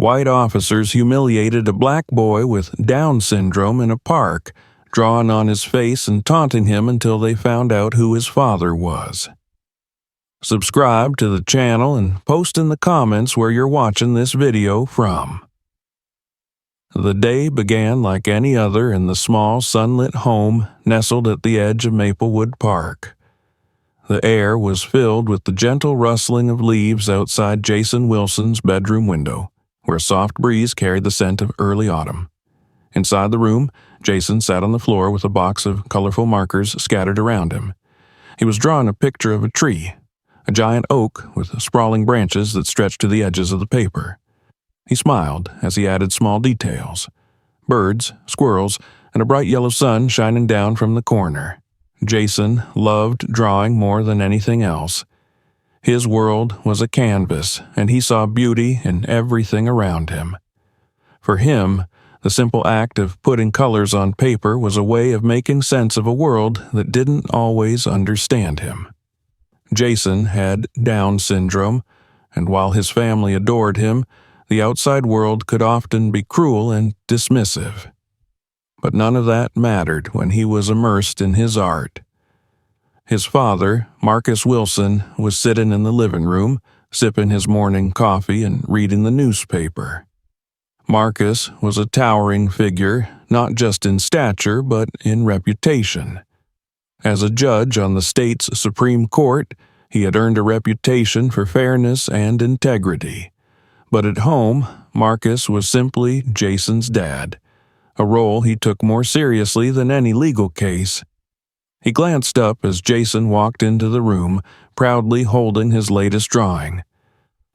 White officers humiliated a black boy with Down syndrome in a park, drawing on his face and taunting him until they found out who his father was. Subscribe to the channel and post in the comments where you're watching this video from. The day began like any other in the small sunlit home nestled at the edge of Maplewood Park. The air was filled with the gentle rustling of leaves outside Jason Wilson's bedroom window, where a soft breeze carried the scent of early autumn. Inside the room, Jason sat on the floor with a box of colorful markers scattered around him. He was drawing a picture of a tree, a giant oak with sprawling branches that stretched to the edges of the paper. He smiled as he added small details: birds, squirrels, and a bright yellow sun shining down from the corner. Jason loved drawing more than anything else. His world was a canvas, and he saw beauty in everything around him. For him, the simple act of putting colors on paper was a way of making sense of a world that didn't always understand him. Jason had Down syndrome, and while his family adored him, the outside world could often be cruel and dismissive. But none of that mattered when he was immersed in his art. His father, Marcus Wilson, was sitting in the living room, sipping his morning coffee and reading the newspaper. Marcus was a towering figure, not just in stature but in reputation. As a judge on the state's Supreme Court, he had earned a reputation for fairness and integrity. But at home, Marcus was simply Jason's dad, a role he took more seriously than any legal case. He glanced up as Jason walked into the room, proudly holding his latest drawing.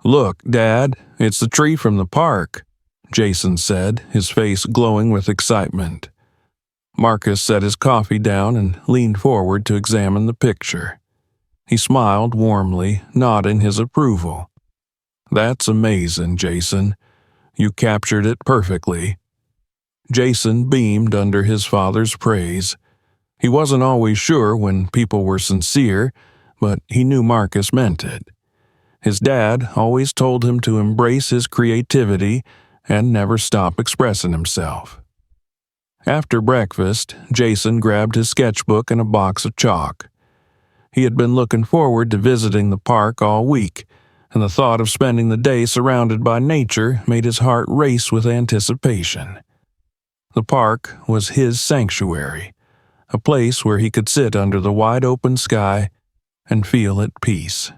"Look, Dad, it's the tree from the park," Jason said, his face glowing with excitement. Marcus set his coffee down and leaned forward to examine the picture. He smiled warmly, nodding his approval. "That's amazing, Jason. You captured it perfectly." Jason beamed under his father's praise. He wasn't always sure when people were sincere, but he knew Marcus meant it. His dad always told him to embrace his creativity and never stop expressing himself. After breakfast, Jason grabbed his sketchbook and a box of chalk. He had been looking forward to visiting the park all week, and the thought of spending the day surrounded by nature made his heart race with anticipation. The park was his sanctuary, a place where he could sit under the wide-open sky and feel at peace.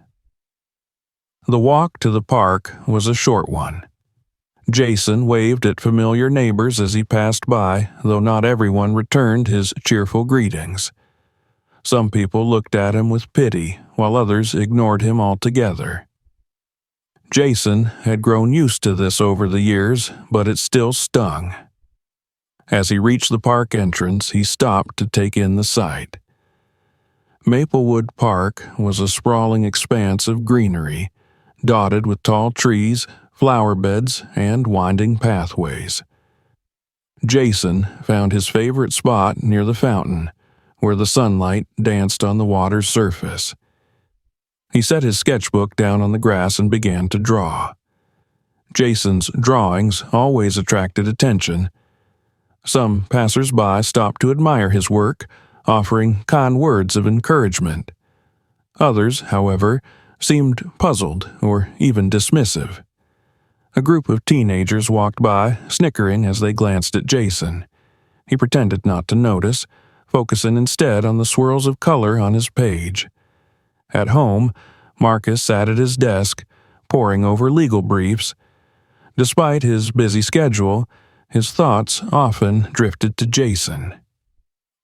The walk to the park was a short one. Jason waved at familiar neighbors as he passed by, though not everyone returned his cheerful greetings. Some people looked at him with pity, while others ignored him altogether. Jason had grown used to this over the years, but it still stung. As he reached the park entrance, he stopped to take in the sight. Maplewood Park was a sprawling expanse of greenery, dotted with tall trees, flower beds, and winding pathways. Jason found his favorite spot near the fountain, where the sunlight danced on the water's surface. He set his sketchbook down on the grass and began to draw. Jason's drawings always attracted attention. Some passers-by stopped to admire his work, offering kind words of encouragement. Others, however, seemed puzzled or even dismissive. A group of teenagers walked by, snickering as they glanced at Jason. He pretended not to notice, focusing instead on the swirls of color on his page. At home, Marcus sat at his desk, poring over legal briefs. Despite his busy schedule, his thoughts often drifted to Jason.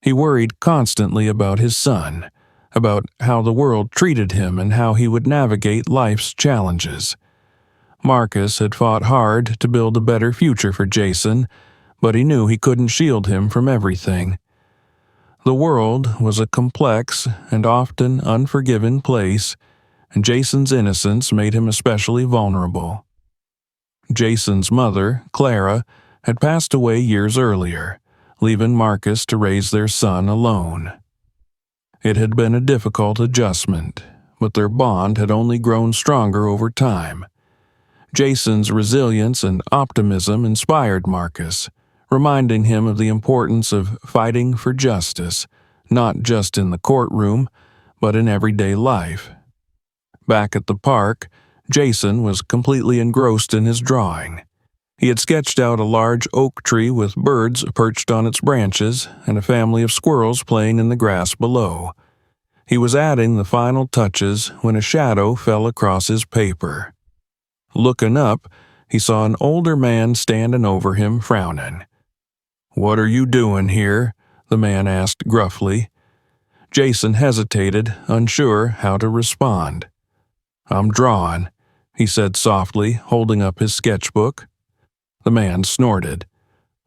He worried constantly about his son, about how the world treated him and how he would navigate life's challenges. Marcus had fought hard to build a better future for Jason, but he knew he couldn't shield him from everything. The world was a complex and often unforgiving place, and Jason's innocence made him especially vulnerable. Jason's mother, Clara, had passed away years earlier, leaving Marcus to raise their son alone. It had been a difficult adjustment, but their bond had only grown stronger over time. Jason's resilience and optimism inspired Marcus, reminding him of the importance of fighting for justice, not just in the courtroom, but in everyday life. Back at the park, Jason was completely engrossed in his drawing. He had sketched out a large oak tree with birds perched on its branches and a family of squirrels playing in the grass below. He was adding the final touches when a shadow fell across his paper. Looking up, he saw an older man standing over him, frowning. "What are you doing here?" the man asked gruffly. Jason hesitated, unsure how to respond. "I'm drawing," he said softly, holding up his sketchbook. The man snorted.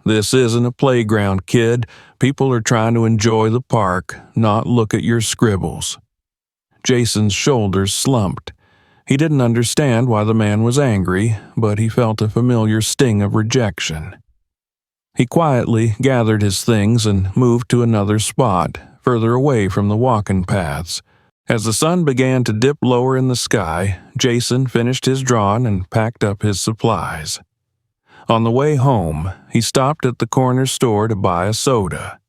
"This isn't a playground, kid. People are trying to enjoy the park, not look at your scribbles." Jason's shoulders slumped. He didn't understand why the man was angry, but he felt a familiar sting of rejection. He quietly gathered his things and moved to another spot, further away from the walking paths. As the sun began to dip lower in the sky, Jason finished his drawing and packed up his supplies. On the way home, he stopped at the corner store to buy a soda.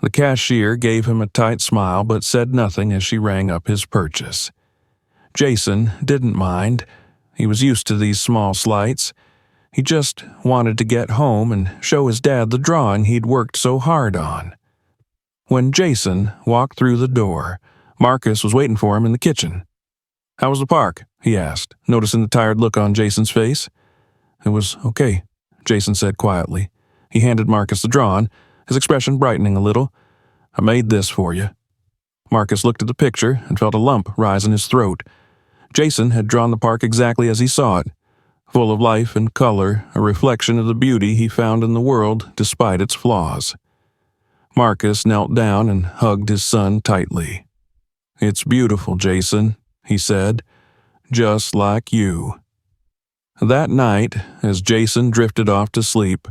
The cashier gave him a tight smile but said nothing as she rang up his purchase. Jason didn't mind. He was used to these small slights. He just wanted to get home and show his dad the drawing he'd worked so hard on. When Jason walked through the door, Marcus was waiting for him in the kitchen. "How was the park?" he asked, noticing the tired look on Jason's face. "It was okay," Jason said quietly. He handed Marcus the drawing, his expression brightening a little. "I made this for you." Marcus looked at the picture and felt a lump rise in his throat. Jason had drawn the park exactly as he saw it, full of life and color, a reflection of the beauty he found in the world despite its flaws. Marcus knelt down and hugged his son tightly. "It's beautiful, Jason," he said, "just like you." That night, as Jason drifted off to sleep,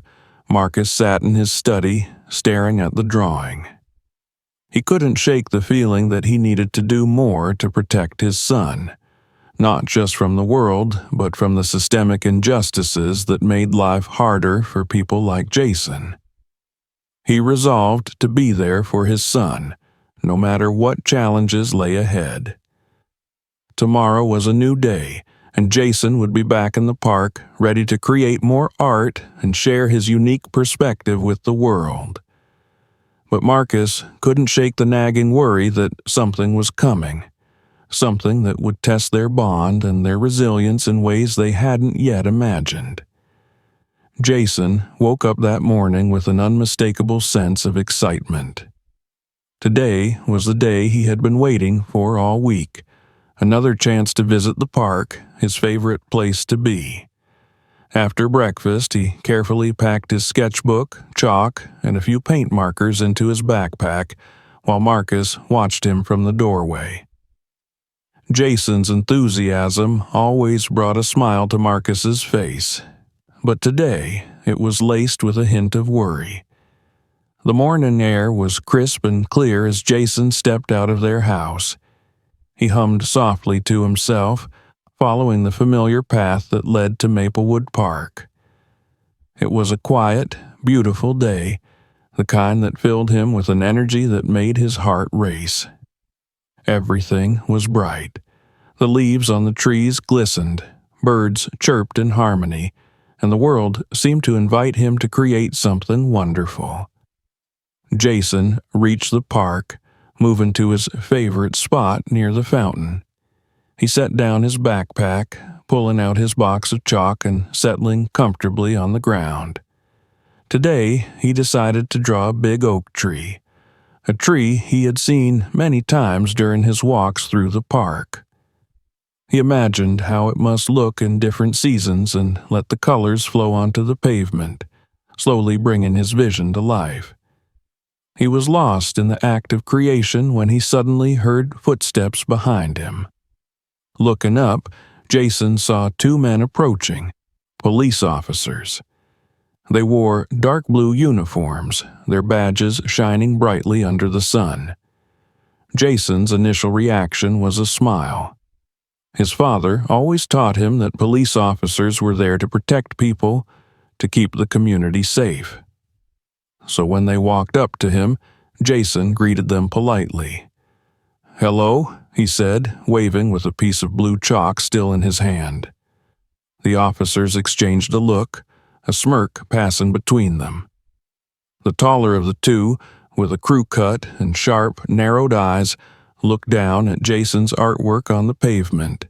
Marcus sat in his study, staring at the drawing. He couldn't shake the feeling that he needed to do more to protect his son, not just from the world, but from the systemic injustices that made life harder for people like Jason. He resolved to be there for his son, no matter what challenges lay ahead. Tomorrow was a new day, and Jason would be back in the park, ready to create more art and share his unique perspective with the world. But Marcus couldn't shake the nagging worry that something was coming, something that would test their bond and their resilience in ways they hadn't yet imagined. Jason woke up that morning with an unmistakable sense of excitement. Today was the day he had been waiting for all week, another chance to visit the park, his favorite place to be. After breakfast, he carefully packed his sketchbook, chalk, and a few paint markers into his backpack, while Marcus watched him from the doorway. Jason's enthusiasm always brought a smile to Marcus's face, but today it was laced with a hint of worry. The morning air was crisp and clear as Jason stepped out of their house. He hummed softly to himself, following the familiar path that led to Maplewood Park. It was a quiet, beautiful day, the kind that filled him with an energy that made his heart race. Everything was bright. The leaves on the trees glistened, birds chirped in harmony, and the world seemed to invite him to create something wonderful. Jason reached the park, moving to his favorite spot near the fountain. He set down his backpack, pulling out his box of chalk and settling comfortably on the ground. Today, he decided to draw a big oak tree, a tree he had seen many times during his walks through the park. He imagined how it must look in different seasons and let the colors flow onto the pavement, slowly bringing his vision to life. He was lost in the act of creation when he suddenly heard footsteps behind him. Looking up, Jason saw two men approaching, police officers. They wore dark blue uniforms, their badges shining brightly under the sun. Jason's initial reaction was a smile. His father always taught him that police officers were there to protect people, to keep the community safe. So when they walked up to him, Jason greeted them politely. "Hello," he said, waving with a piece of blue chalk still in his hand. The officers exchanged a look, a smirk passing between them. The taller of the two, with a crew cut and sharp, narrowed eyes, looked down at Jason's artwork on the pavement.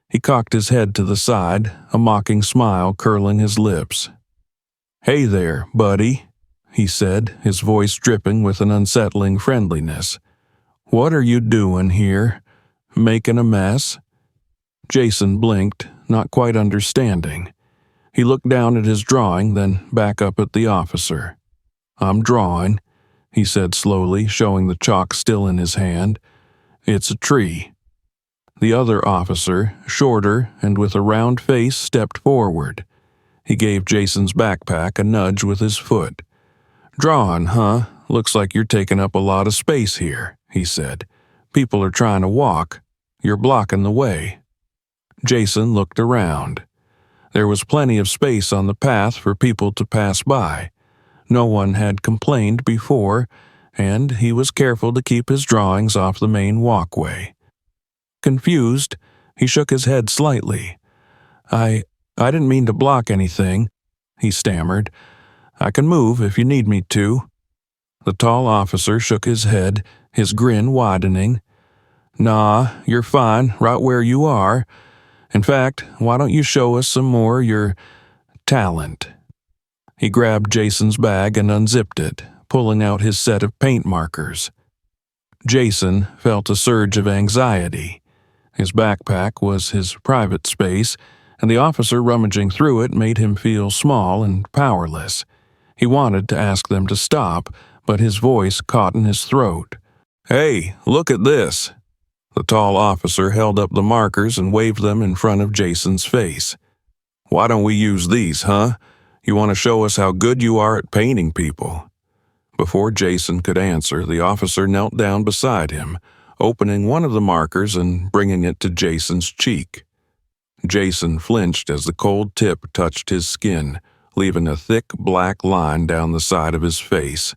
He cocked his head to the side, a mocking smile curling his lips. "Hey there, buddy," he said, his voice dripping with an unsettling friendliness. "What are you doing here? Making a mess?" Jason blinked, not quite understanding. He looked down at his drawing, then back up at the officer. "I'm drawing," he said slowly, showing the chalk still in his hand. "It's a tree." The other officer, shorter and with a round face, stepped forward. He gave Jason's backpack a nudge with his foot. "Drawing, huh? Looks like you're taking up a lot of space here," he said. "People are trying to walk. You're blocking the way." Jason looked around. There was plenty of space on the path for people to pass by. No one had complained before, and he was careful to keep his drawings off the main walkway. Confused, he shook his head slightly. I didn't mean to block anything," he stammered. "I can move if you need me to." The tall officer shook his head, his grin widening. "Nah, you're fine right where you are. In fact, why don't you show us some more your talent?" He grabbed Jason's bag and unzipped it, pulling out his set of paint markers. Jason felt a surge of anxiety. His backpack was his private space, and the officer rummaging through it made him feel small and powerless. He wanted to ask them to stop, but his voice caught in his throat. "Hey, look at this!" The tall officer held up the markers and waved them in front of Jason's face. "Why don't we use these, huh? You want to show us how good you are at painting people?" Before Jason could answer, the officer knelt down beside him, opening one of the markers and bringing it to Jason's cheek. Jason flinched as the cold tip touched his skin, leaving a thick black line down the side of his face.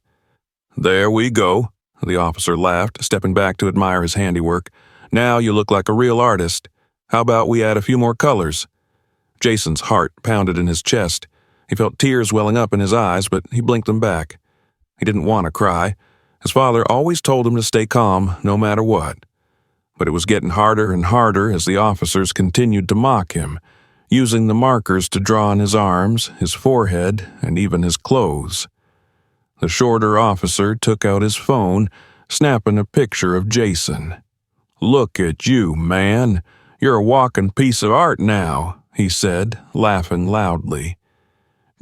"There we go," the officer laughed, stepping back to admire his handiwork. "Now you look like a real artist. How about we add a few more colors?" Jason's heart pounded in his chest. He felt tears welling up in his eyes, but he blinked them back. He didn't want to cry. His father always told him to stay calm, no matter what. But it was getting harder and harder as the officers continued to mock him, using the markers to draw on his arms, his forehead, and even his clothes. The shorter officer took out his phone, snapping a picture of Jason. "Look at you, man. You're a walking piece of art now," he said, laughing loudly.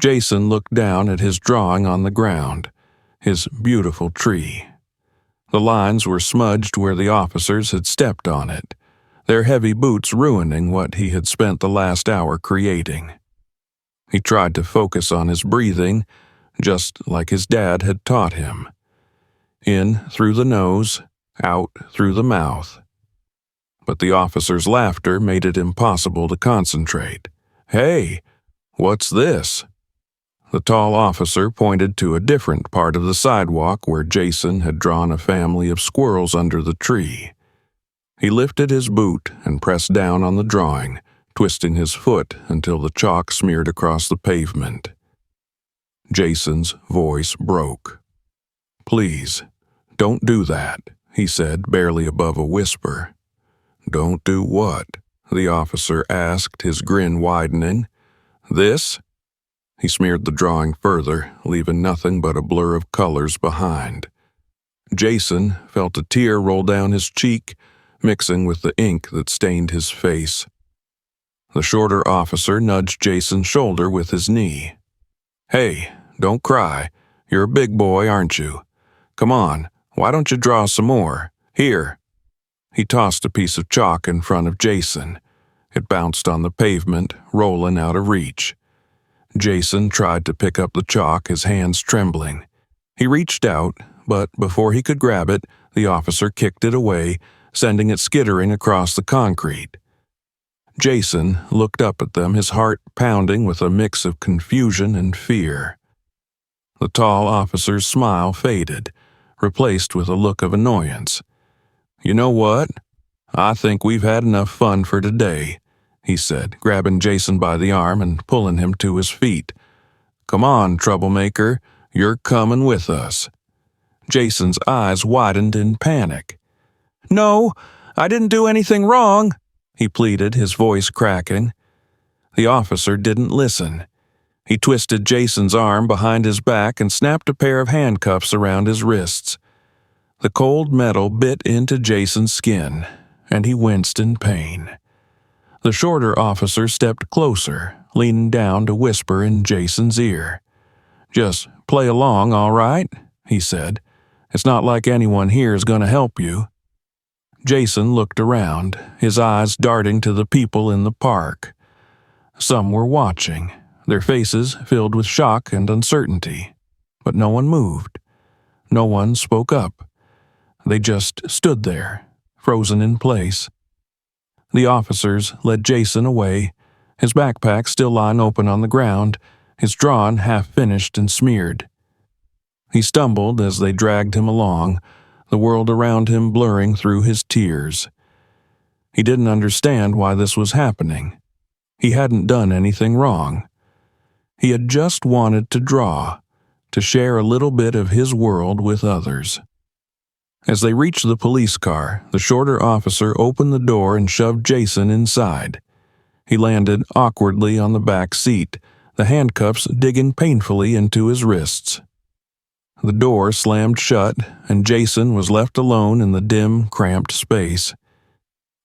Jason looked down at his drawing on the ground, his beautiful tree. The lines were smudged where the officers had stepped on it, their heavy boots ruining what he had spent the last hour creating. He tried to focus on his breathing, just like his dad had taught him. In through the nose, out through the mouth. But the officer's laughter made it impossible to concentrate. "Hey, what's this?" The tall officer pointed to a different part of the sidewalk where Jason had drawn a family of squirrels under the tree. He lifted his boot and pressed down on the drawing, twisting his foot until the chalk smeared across the pavement. Jason's voice broke. "Please, don't do that," he said, barely above a whisper. "Don't do what?" the officer asked, his grin widening. "This?" He smeared the drawing further, leaving nothing but a blur of colors behind. Jason felt a tear roll down his cheek, mixing with the ink that stained his face. The shorter officer nudged Jason's shoulder with his knee. "Hey, don't cry. You're a big boy, aren't you? Come on, why don't you draw some more? Here." He tossed a piece of chalk in front of Jason. It bounced on the pavement, rolling out of reach. Jason tried to pick up the chalk, his hands trembling. He reached out, but before he could grab it, the officer kicked it away, sending it skittering across the concrete. Jason looked up at them, his heart pounding with a mix of confusion and fear. The tall officer's smile faded, replaced with a look of annoyance. "You know what? I think we've had enough fun for today," he said, grabbing Jason by the arm and pulling him to his feet. "Come on, troublemaker, you're coming with us." Jason's eyes widened in panic. "No, I didn't do anything wrong," he pleaded, his voice cracking. The officer didn't listen. He twisted Jason's arm behind his back and snapped a pair of handcuffs around his wrists. The cold metal bit into Jason's skin, and he winced in pain. The shorter officer stepped closer, leaning down to whisper in Jason's ear. "Just play along, all right?" he said. "It's not like anyone here is going to help you." Jason looked around, his eyes darting to the people in the park. Some were watching, their faces filled with shock and uncertainty. But no one moved. No one spoke up. They just stood there, frozen in place. The officers led Jason away, his backpack still lying open on the ground, his drawing half-finished and smeared. He stumbled as they dragged him along, the world around him blurring through his tears. He didn't understand why this was happening. He hadn't done anything wrong. He had just wanted to draw, to share a little bit of his world with others. As they reached the police car, the shorter officer opened the door and shoved Jason inside. He landed awkwardly on the back seat, the handcuffs digging painfully into his wrists. The door slammed shut, and Jason was left alone in the dim, cramped space.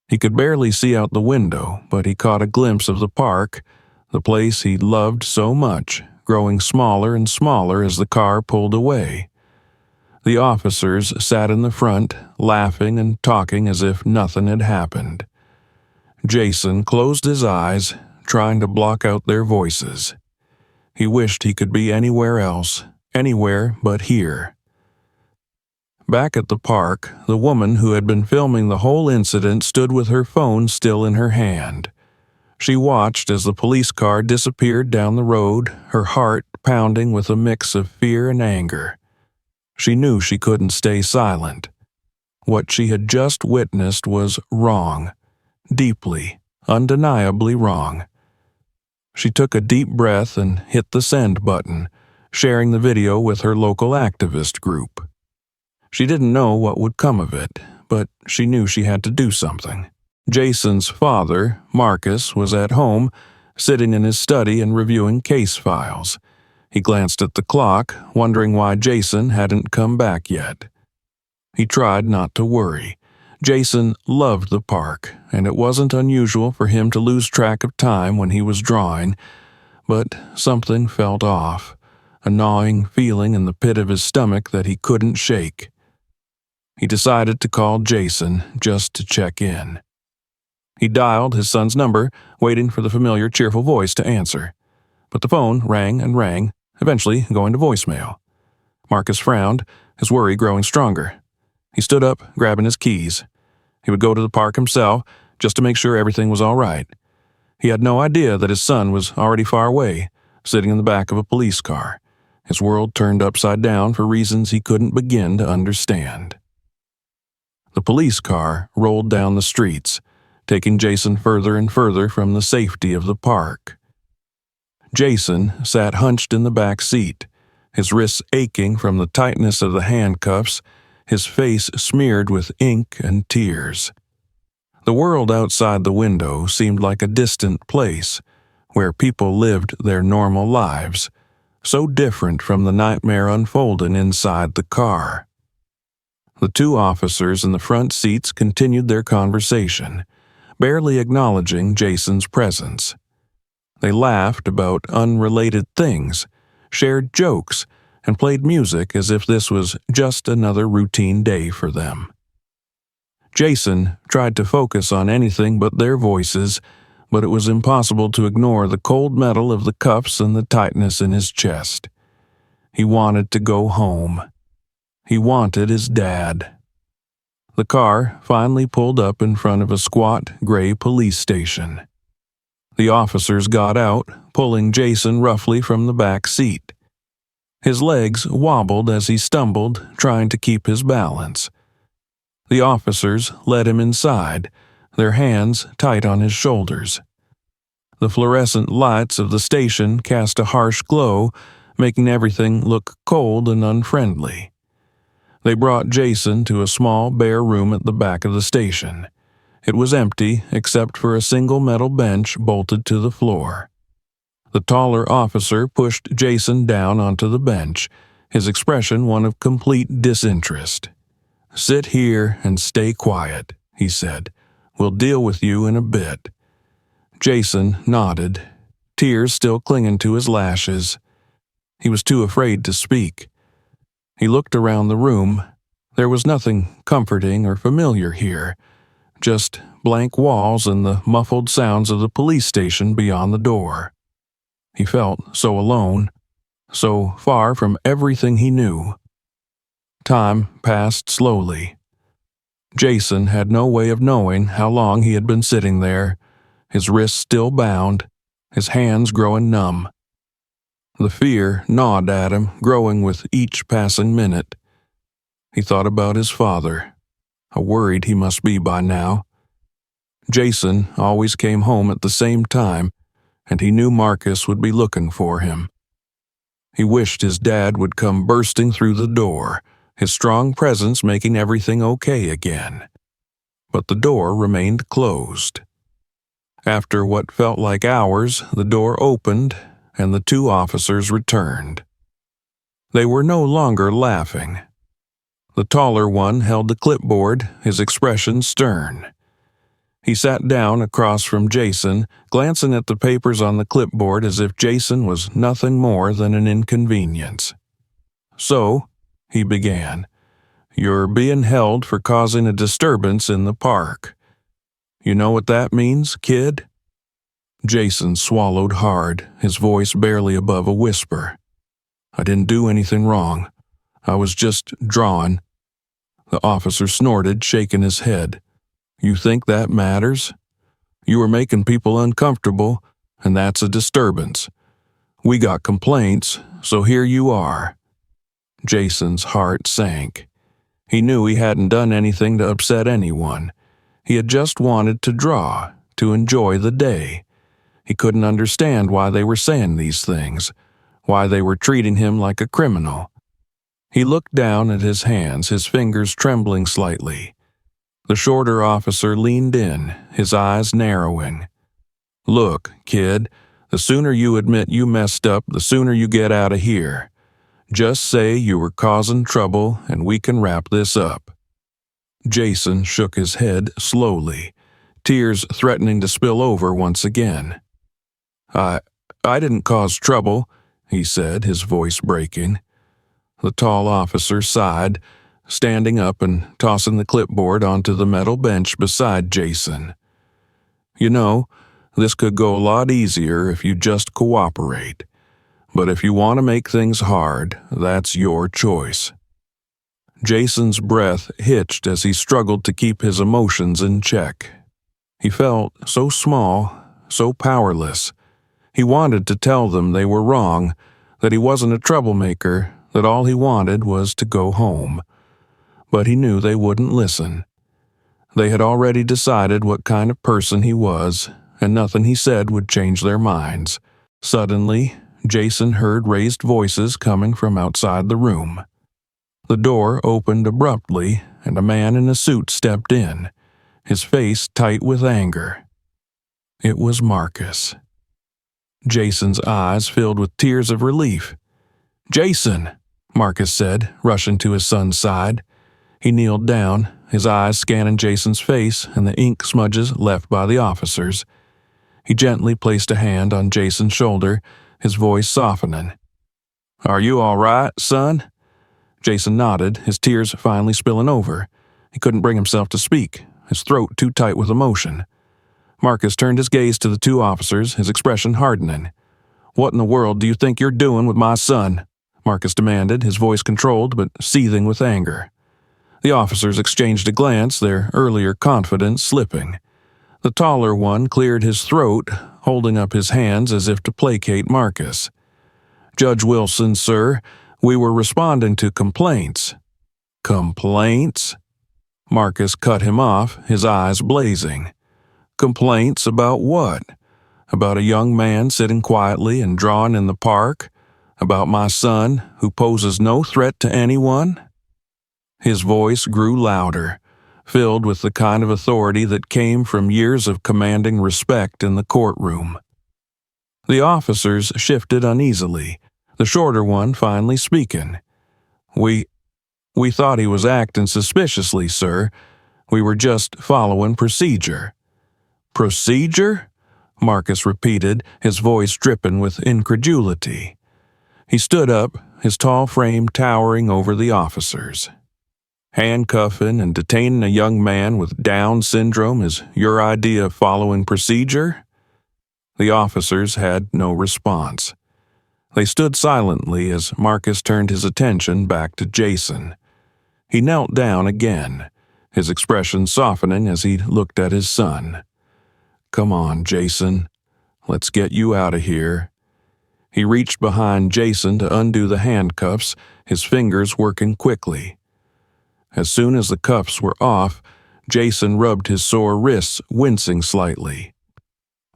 He could barely see out the window, but he caught a glimpse of the park, the place he loved so much, growing smaller and smaller as the car pulled away. The officers sat in the front, laughing and talking as if nothing had happened. Jason closed his eyes, trying to block out their voices. He wished he could be anywhere else, anywhere but here. Back at the park, the woman who had been filming the whole incident stood with her phone still in her hand. She watched as the police car disappeared down the road, her heart pounding with a mix of fear and anger. She knew she couldn't stay silent. What she had just witnessed was wrong, deeply, undeniably wrong. She took a deep breath and hit the send button, sharing the video with her local activist group. She didn't know what would come of it, but she knew she had to do something. Jason's father, Marcus, was at home, sitting in his study and reviewing case files. He glanced at the clock, wondering why Jason hadn't come back yet. He tried not to worry. Jason loved the park, and it wasn't unusual for him to lose track of time when he was drawing, but something felt off, a gnawing feeling in the pit of his stomach that he couldn't shake. He decided to call Jason just to check in. He dialed his son's number, waiting for the familiar, cheerful voice to answer. But the phone rang and rang, eventually going to voicemail. Marcus frowned, his worry growing stronger. He stood up, grabbing his keys. He would go to the park himself, just to make sure everything was all right. He had no idea that his son was already far away, sitting in the back of a police car, his world turned upside down for reasons he couldn't begin to understand. The police car rolled down the streets, taking Jason further and further from the safety of the park. Jason sat hunched in the back seat, his wrists aching from the tightness of the handcuffs, his face smeared with ink and tears. The world outside the window seemed like a distant place, where people lived their normal lives, so different from the nightmare unfolding inside the car. The two officers in the front seats continued their conversation, barely acknowledging Jason's presence. They laughed about unrelated things, shared jokes, and played music as if this was just another routine day for them. Jason tried to focus on anything but their voices, but it was impossible to ignore the cold metal of the cuffs and the tightness in his chest. He wanted to go home. He wanted his dad. The car finally pulled up in front of a squat, gray police station. The officers got out, pulling Jason roughly from the back seat. His legs wobbled as he stumbled, trying to keep his balance. The officers led him inside, their hands tight on his shoulders. The fluorescent lights of the station cast a harsh glow, making everything look cold and unfriendly. They brought Jason to a small, bare room at the back of the station. It was empty except for a single metal bench bolted to the floor. The taller officer pushed Jason down onto the bench, his expression one of complete disinterest. "Sit here and stay quiet," he said. "We'll deal with you in a bit." Jason nodded, tears still clinging to his lashes. He was too afraid to speak. He looked around the room. There was nothing comforting or familiar here, just blank walls and the muffled sounds of the police station beyond the door. He felt so alone, so far from everything he knew. Time passed slowly. Jason had no way of knowing how long he had been sitting there, his wrists still bound, his hands growing numb. The fear gnawed at him, growing with each passing minute. He thought about his father. How worried he must be by now. Jason always came home at the same time, and he knew Marcus would be looking for him. He wished his dad would come bursting through the door, his strong presence making everything okay again. But the door remained closed. After what felt like hours, the door opened, and the two officers returned. They were no longer laughing. The taller one held the clipboard, his expression stern. He sat down across from Jason, glancing at the papers on the clipboard as if Jason was nothing more than an inconvenience. "So," he began, "you're being held for causing a disturbance in the park. You know what that means, kid?" Jason swallowed hard, his voice barely above a whisper. "I didn't do anything wrong. I was just drawing." The officer snorted, shaking his head. "You think that matters? You were making people uncomfortable, and that's a disturbance. We got complaints, so here you are." Jason's heart sank. He knew he hadn't done anything to upset anyone. He had just wanted to draw, to enjoy the day. He couldn't understand why they were saying these things, why they were treating him like a criminal. He looked down at his hands, his fingers trembling slightly. The shorter officer leaned in, his eyes narrowing. "Look, kid, the sooner you admit you messed up, the sooner you get out of here. Just say you were causing trouble and we can wrap this up." Jason shook his head slowly, tears threatening to spill over once again. I didn't cause trouble," he said, his voice breaking. The tall officer sighed, standing up and tossing the clipboard onto the metal bench beside Jason. "You know, this could go a lot easier if you just cooperate. But if you want to make things hard, that's your choice." Jason's breath hitched as he struggled to keep his emotions in check. He felt so small, so powerless. He wanted to tell them they were wrong, that he wasn't a troublemaker, that all he wanted was to go home. But he knew they wouldn't listen. They had already decided what kind of person he was, and nothing he said would change their minds. Suddenly, Jason heard raised voices coming from outside the room. The door opened abruptly, and a man in a suit stepped in, his face tight with anger. It was Marcus. Jason's eyes filled with tears of relief. "Jason," Marcus said, rushing to his son's side. He kneeled down, his eyes scanning Jason's face and the ink smudges left by the officers. He gently placed a hand on Jason's shoulder, his voice softening. "Are you all right, son?" Jason nodded, his tears finally spilling over. He couldn't bring himself to speak, his throat too tight with emotion. Marcus turned his gaze to the two officers, his expression hardening. "What in the world do you think you're doing with my son?" Marcus demanded, his voice controlled but seething with anger. The officers exchanged a glance, their earlier confidence slipping. The taller one cleared his throat, holding up his hands as if to placate Marcus. "Judge Wilson, sir, we were responding to complaints." "Complaints?" Marcus cut him off, his eyes blazing. "Complaints about what? About a young man sitting quietly and drawing in the park? About my son, who poses no threat to anyone?" His voice grew louder, filled with the kind of authority that came from years of commanding respect in the courtroom. The officers shifted uneasily, the shorter one finally speaking. We thought he was acting suspiciously, sir. We were just following procedure." "Procedure?" Marcus repeated, his voice dripping with incredulity. He stood up, his tall frame towering over the officers. "Handcuffing and detaining a young man with Down syndrome is your idea of following procedure?" The officers had no response. They stood silently as Marcus turned his attention back to Jason. He knelt down again, his expression softening as he looked at his son. "Come on, Jason. Let's get you out of here." He reached behind Jason to undo the handcuffs, his fingers working quickly. As soon as the cuffs were off, Jason rubbed his sore wrists, wincing slightly.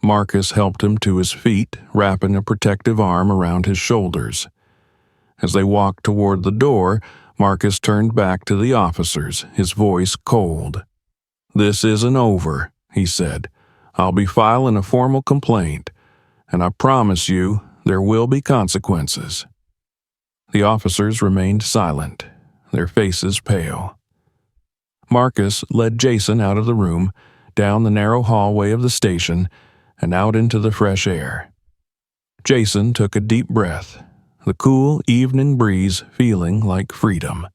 Marcus helped him to his feet, wrapping a protective arm around his shoulders. As they walked toward the door, Marcus turned back to the officers, his voice cold. "This isn't over," he said. "I'll be filing a formal complaint, and I promise you there will be consequences." The officers remained silent, their faces pale. Marcus led Jason out of the room, down the narrow hallway of the station, and out into the fresh air. Jason took a deep breath, the cool evening breeze feeling like freedom.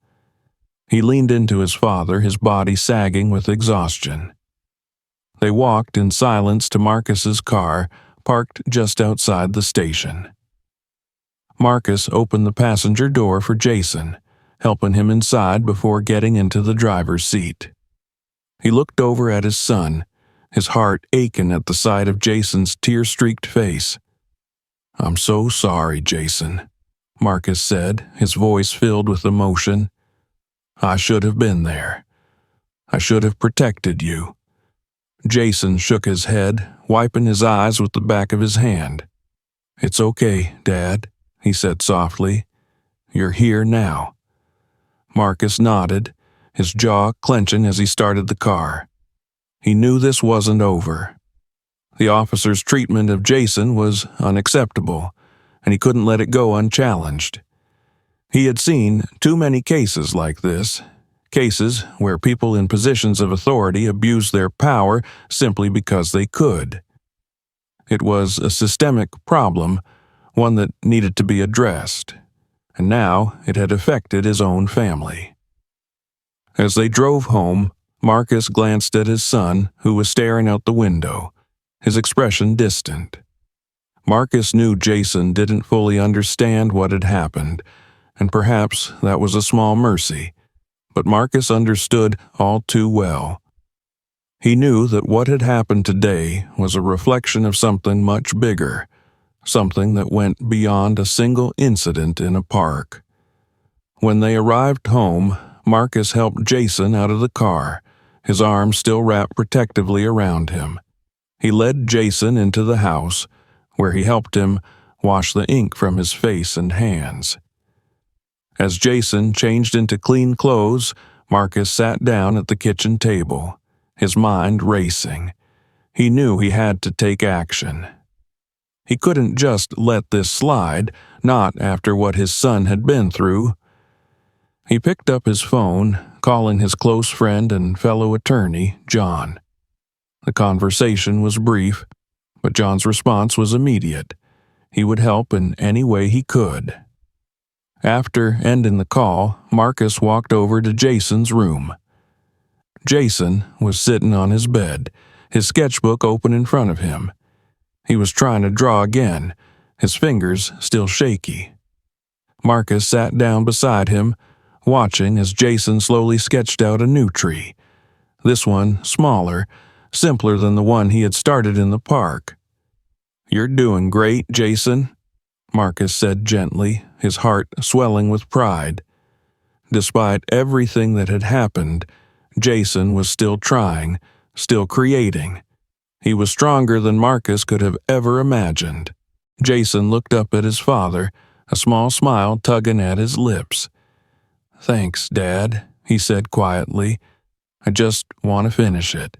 He leaned into his father, his body sagging with exhaustion. They walked in silence to Marcus's car, parked just outside the station. Marcus opened the passenger door for Jason, helping him inside before getting into the driver's seat. He looked over at his son, his heart aching at the sight of Jason's tear-streaked face. "I'm so sorry, Jason," Marcus said, his voice filled with emotion. "I should have been there. I should have protected you." Jason shook his head, wiping his eyes with the back of his hand. "It's okay, Dad," he said softly. "You're here now." Marcus nodded, his jaw clenching as he started the car. He knew this wasn't over. The officer's treatment of Jason was unacceptable, and he couldn't let it go unchallenged. He had seen too many cases like this, cases where people in positions of authority abused their power simply because they could. It was a systemic problem, one that needed to be addressed, and now it had affected his own family. As they drove home, Marcus glanced at his son, who was staring out the window, his expression distant. Marcus knew Jason didn't fully understand what had happened, and perhaps that was a small mercy, but Marcus understood all too well. He knew that what had happened today was a reflection of something much bigger, something that went beyond a single incident in a park. When they arrived home, Marcus helped Jason out of the car, his arms still wrapped protectively around him. He led Jason into the house, where he helped him wash the ink from his face and hands. As Jason changed into clean clothes, Marcus sat down at the kitchen table, his mind racing. He knew he had to take action. He couldn't just let this slide, not after what his son had been through. He picked up his phone, calling his close friend and fellow attorney, John. The conversation was brief, but John's response was immediate. He would help in any way he could. After ending the call, Marcus walked over to Jason's room. Jason was sitting on his bed, his sketchbook open in front of him. He was trying to draw again, his fingers still shaky. Marcus sat down beside him, watching as Jason slowly sketched out a new tree. This one smaller, simpler than the one he had started in the park. "You're doing great, Jason," Marcus said gently, his heart swelling with pride. Despite everything that had happened, Jason was still trying, still creating. He was stronger than Marcus could have ever imagined. Jason looked up at his father, a small smile tugging at his lips. "Thanks, Dad," he said quietly. "I just want to finish it."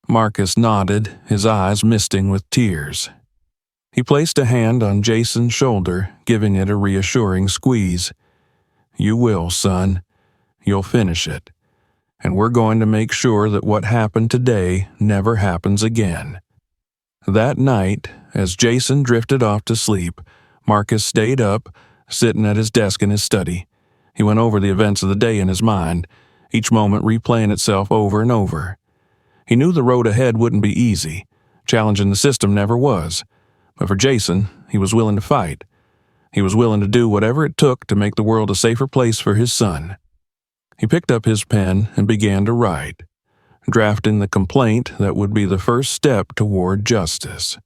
Marcus nodded, his eyes misting with tears. He placed a hand on Jason's shoulder, giving it a reassuring squeeze. "You will, son. You'll finish it. And we're going to make sure that what happened today never happens again." That night, as Jason drifted off to sleep, Marcus stayed up, sitting at his desk in his study. He went over the events of the day in his mind, each moment replaying itself over and over. He knew the road ahead wouldn't be easy. Challenging the system never was. But for Jason, he was willing to fight. He was willing to do whatever it took to make the world a safer place for his son. He picked up his pen and began to write, drafting the complaint that would be the first step toward justice.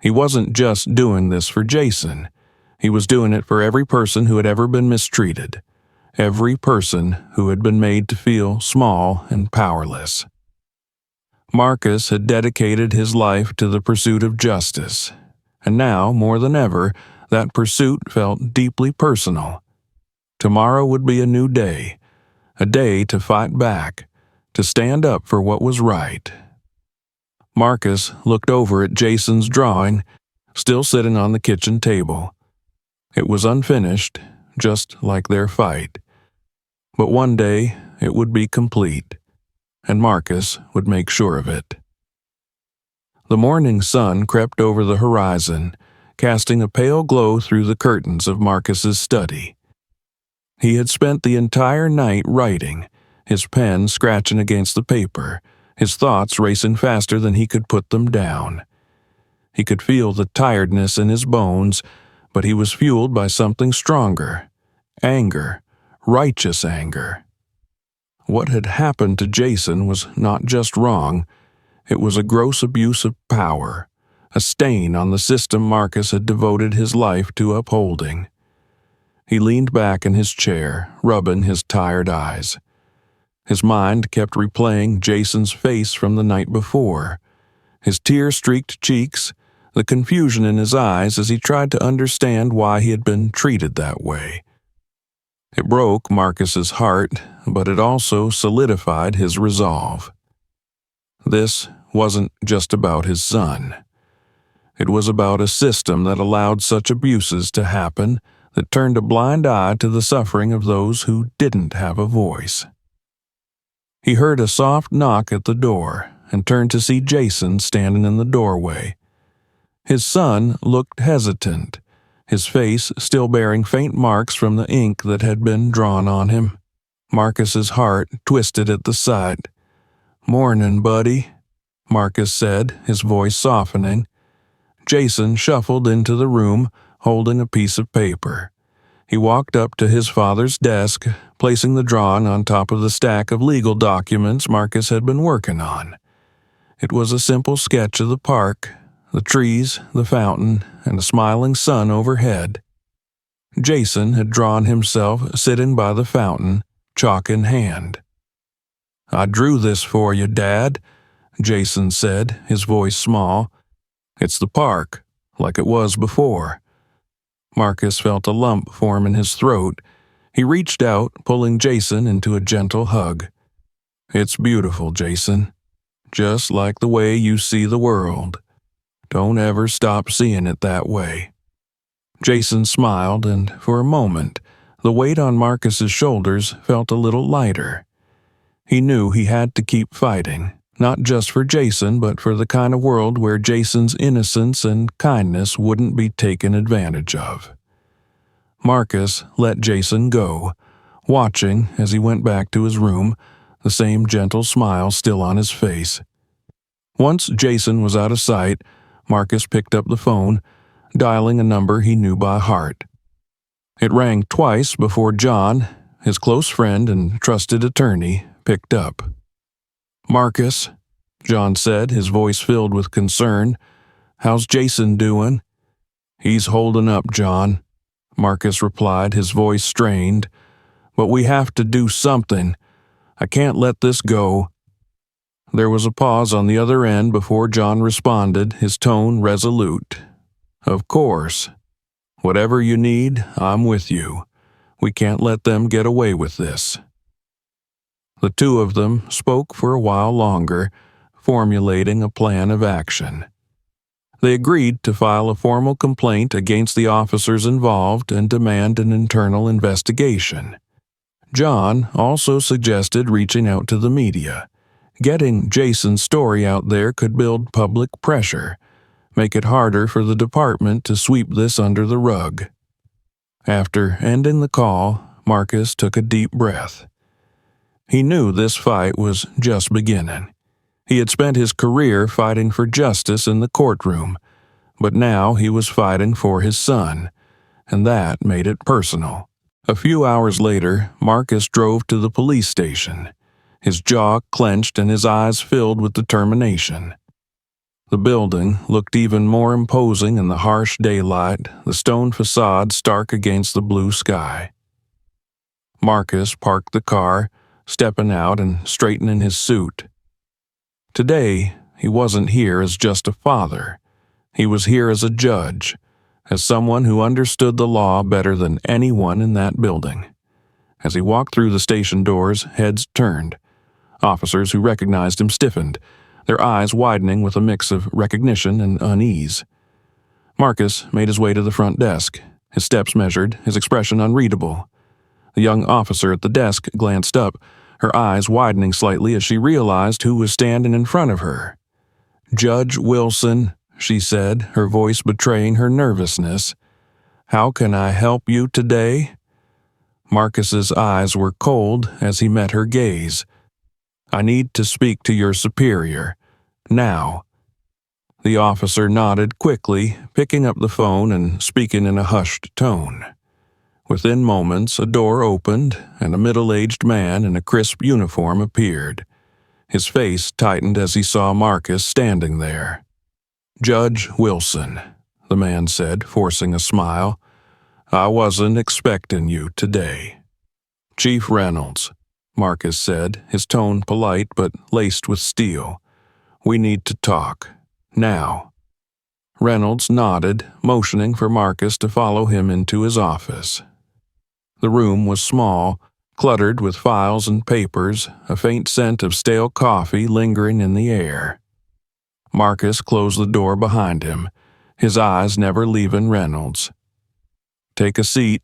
He wasn't just doing this for Jason. He was doing it for every person who had ever been mistreated, every person who had been made to feel small and powerless. Marcus had dedicated his life to the pursuit of justice, and now, more than ever, that pursuit felt deeply personal. Tomorrow would be a new day, a day to fight back, to stand up for what was right. Marcus looked over at Jason's drawing, still sitting on the kitchen table. It was unfinished, just like their fight. But one day it would be complete, and Marcus would make sure of it. The morning sun crept over the horizon, casting a pale glow through the curtains of Marcus's study. He had spent the entire night writing, his pen scratching against the paper, his thoughts racing faster than he could put them down. He could feel the tiredness in his bones, but he was fueled by something stronger: anger, righteous anger. What had happened to Jason was not just wrong, it was a gross abuse of power, a stain on the system Marcus had devoted his life to upholding. He leaned back in his chair, rubbing his tired eyes. His mind kept replaying Jason's face from the night before, his tear-streaked cheeks, the confusion in his eyes as he tried to understand why he had been treated that way. It broke Marcus's heart, but it also solidified his resolve. This wasn't just about his son. It was about a system that allowed such abuses to happen, that turned a blind eye to the suffering of those who didn't have a voice. He heard a soft knock at the door and turned to see Jason standing in the doorway. His son looked hesitant, his face still bearing faint marks from the ink that had been drawn on him. Marcus's heart twisted at the sight. "Morning, buddy," Marcus said, his voice softening. Jason shuffled into the room, holding a piece of paper. He walked up to his father's desk, placing the drawing on top of the stack of legal documents Marcus had been working on. It was a simple sketch of the park, the trees, the fountain, and a smiling sun overhead. Jason had drawn himself sitting by the fountain, chalk in hand. "I drew this for you, Dad," Jason said, his voice small. "It's the park, like it was before." Marcus felt a lump form in his throat. He reached out, pulling Jason into a gentle hug. "It's beautiful, Jason. Just like the way you see the world. Don't ever stop seeing it that way." Jason smiled, and for a moment, the weight on Marcus's shoulders felt a little lighter. He knew he had to keep fighting, not just for Jason, but for the kind of world where Jason's innocence and kindness wouldn't be taken advantage of. Marcus let Jason go, watching as he went back to his room, the same gentle smile still on his face. Once Jason was out of sight, Marcus picked up the phone, dialing a number he knew by heart. It rang twice before John, his close friend and trusted attorney, picked up. "Marcus," John said, his voice filled with concern. "How's Jason doing?" "He's holding up, John," Marcus replied, his voice strained. "But we have to do something. I can't let this go." There was a pause on the other end before John responded, his tone resolute. "Of course. Whatever you need, I'm with you. We can't let them get away with this." The two of them spoke for a while longer, formulating a plan of action. They agreed to file a formal complaint against the officers involved and demand an internal investigation. John also suggested reaching out to the media. Getting Jason's story out there could build public pressure, make it harder for the department to sweep this under the rug. After ending the call, Marcus took a deep breath. He knew this fight was just beginning. He had spent his career fighting for justice in the courtroom, but now he was fighting for his son, and that made it personal. A few hours later, Marcus drove to the police station, his jaw clenched and his eyes filled with determination. The building looked even more imposing in the harsh daylight, the stone facade stark against the blue sky. Marcus parked the car, stepping out and straightening his suit. Today, he wasn't here as just a father. He was here as a judge, as someone who understood the law better than anyone in that building. As he walked through the station doors, heads turned. Officers who recognized him stiffened, their eyes widening with a mix of recognition and unease. Marcus made his way to the front desk, his steps measured, his expression unreadable. The young officer at the desk glanced up, her eyes widening slightly as she realized who was standing in front of her. "Judge Wilson," she said, her voice betraying her nervousness. "How can I help you today?" Marcus's eyes were cold as he met her gaze. "I need to speak to your superior. Now." The officer nodded quickly, picking up the phone and speaking in a hushed tone. Within moments, a door opened, and a middle-aged man in a crisp uniform appeared. His face tightened as he saw Marcus standing there. "Judge Wilson," the man said, forcing a smile. "I wasn't expecting you today." "Chief Reynolds," Marcus said, his tone polite but laced with steel. "We need to talk. Now." Reynolds nodded, motioning for Marcus to follow him into his office. The room was small, cluttered with files and papers, a faint scent of stale coffee lingering in the air. Marcus closed the door behind him, his eyes never leaving Reynolds. "Take a seat,"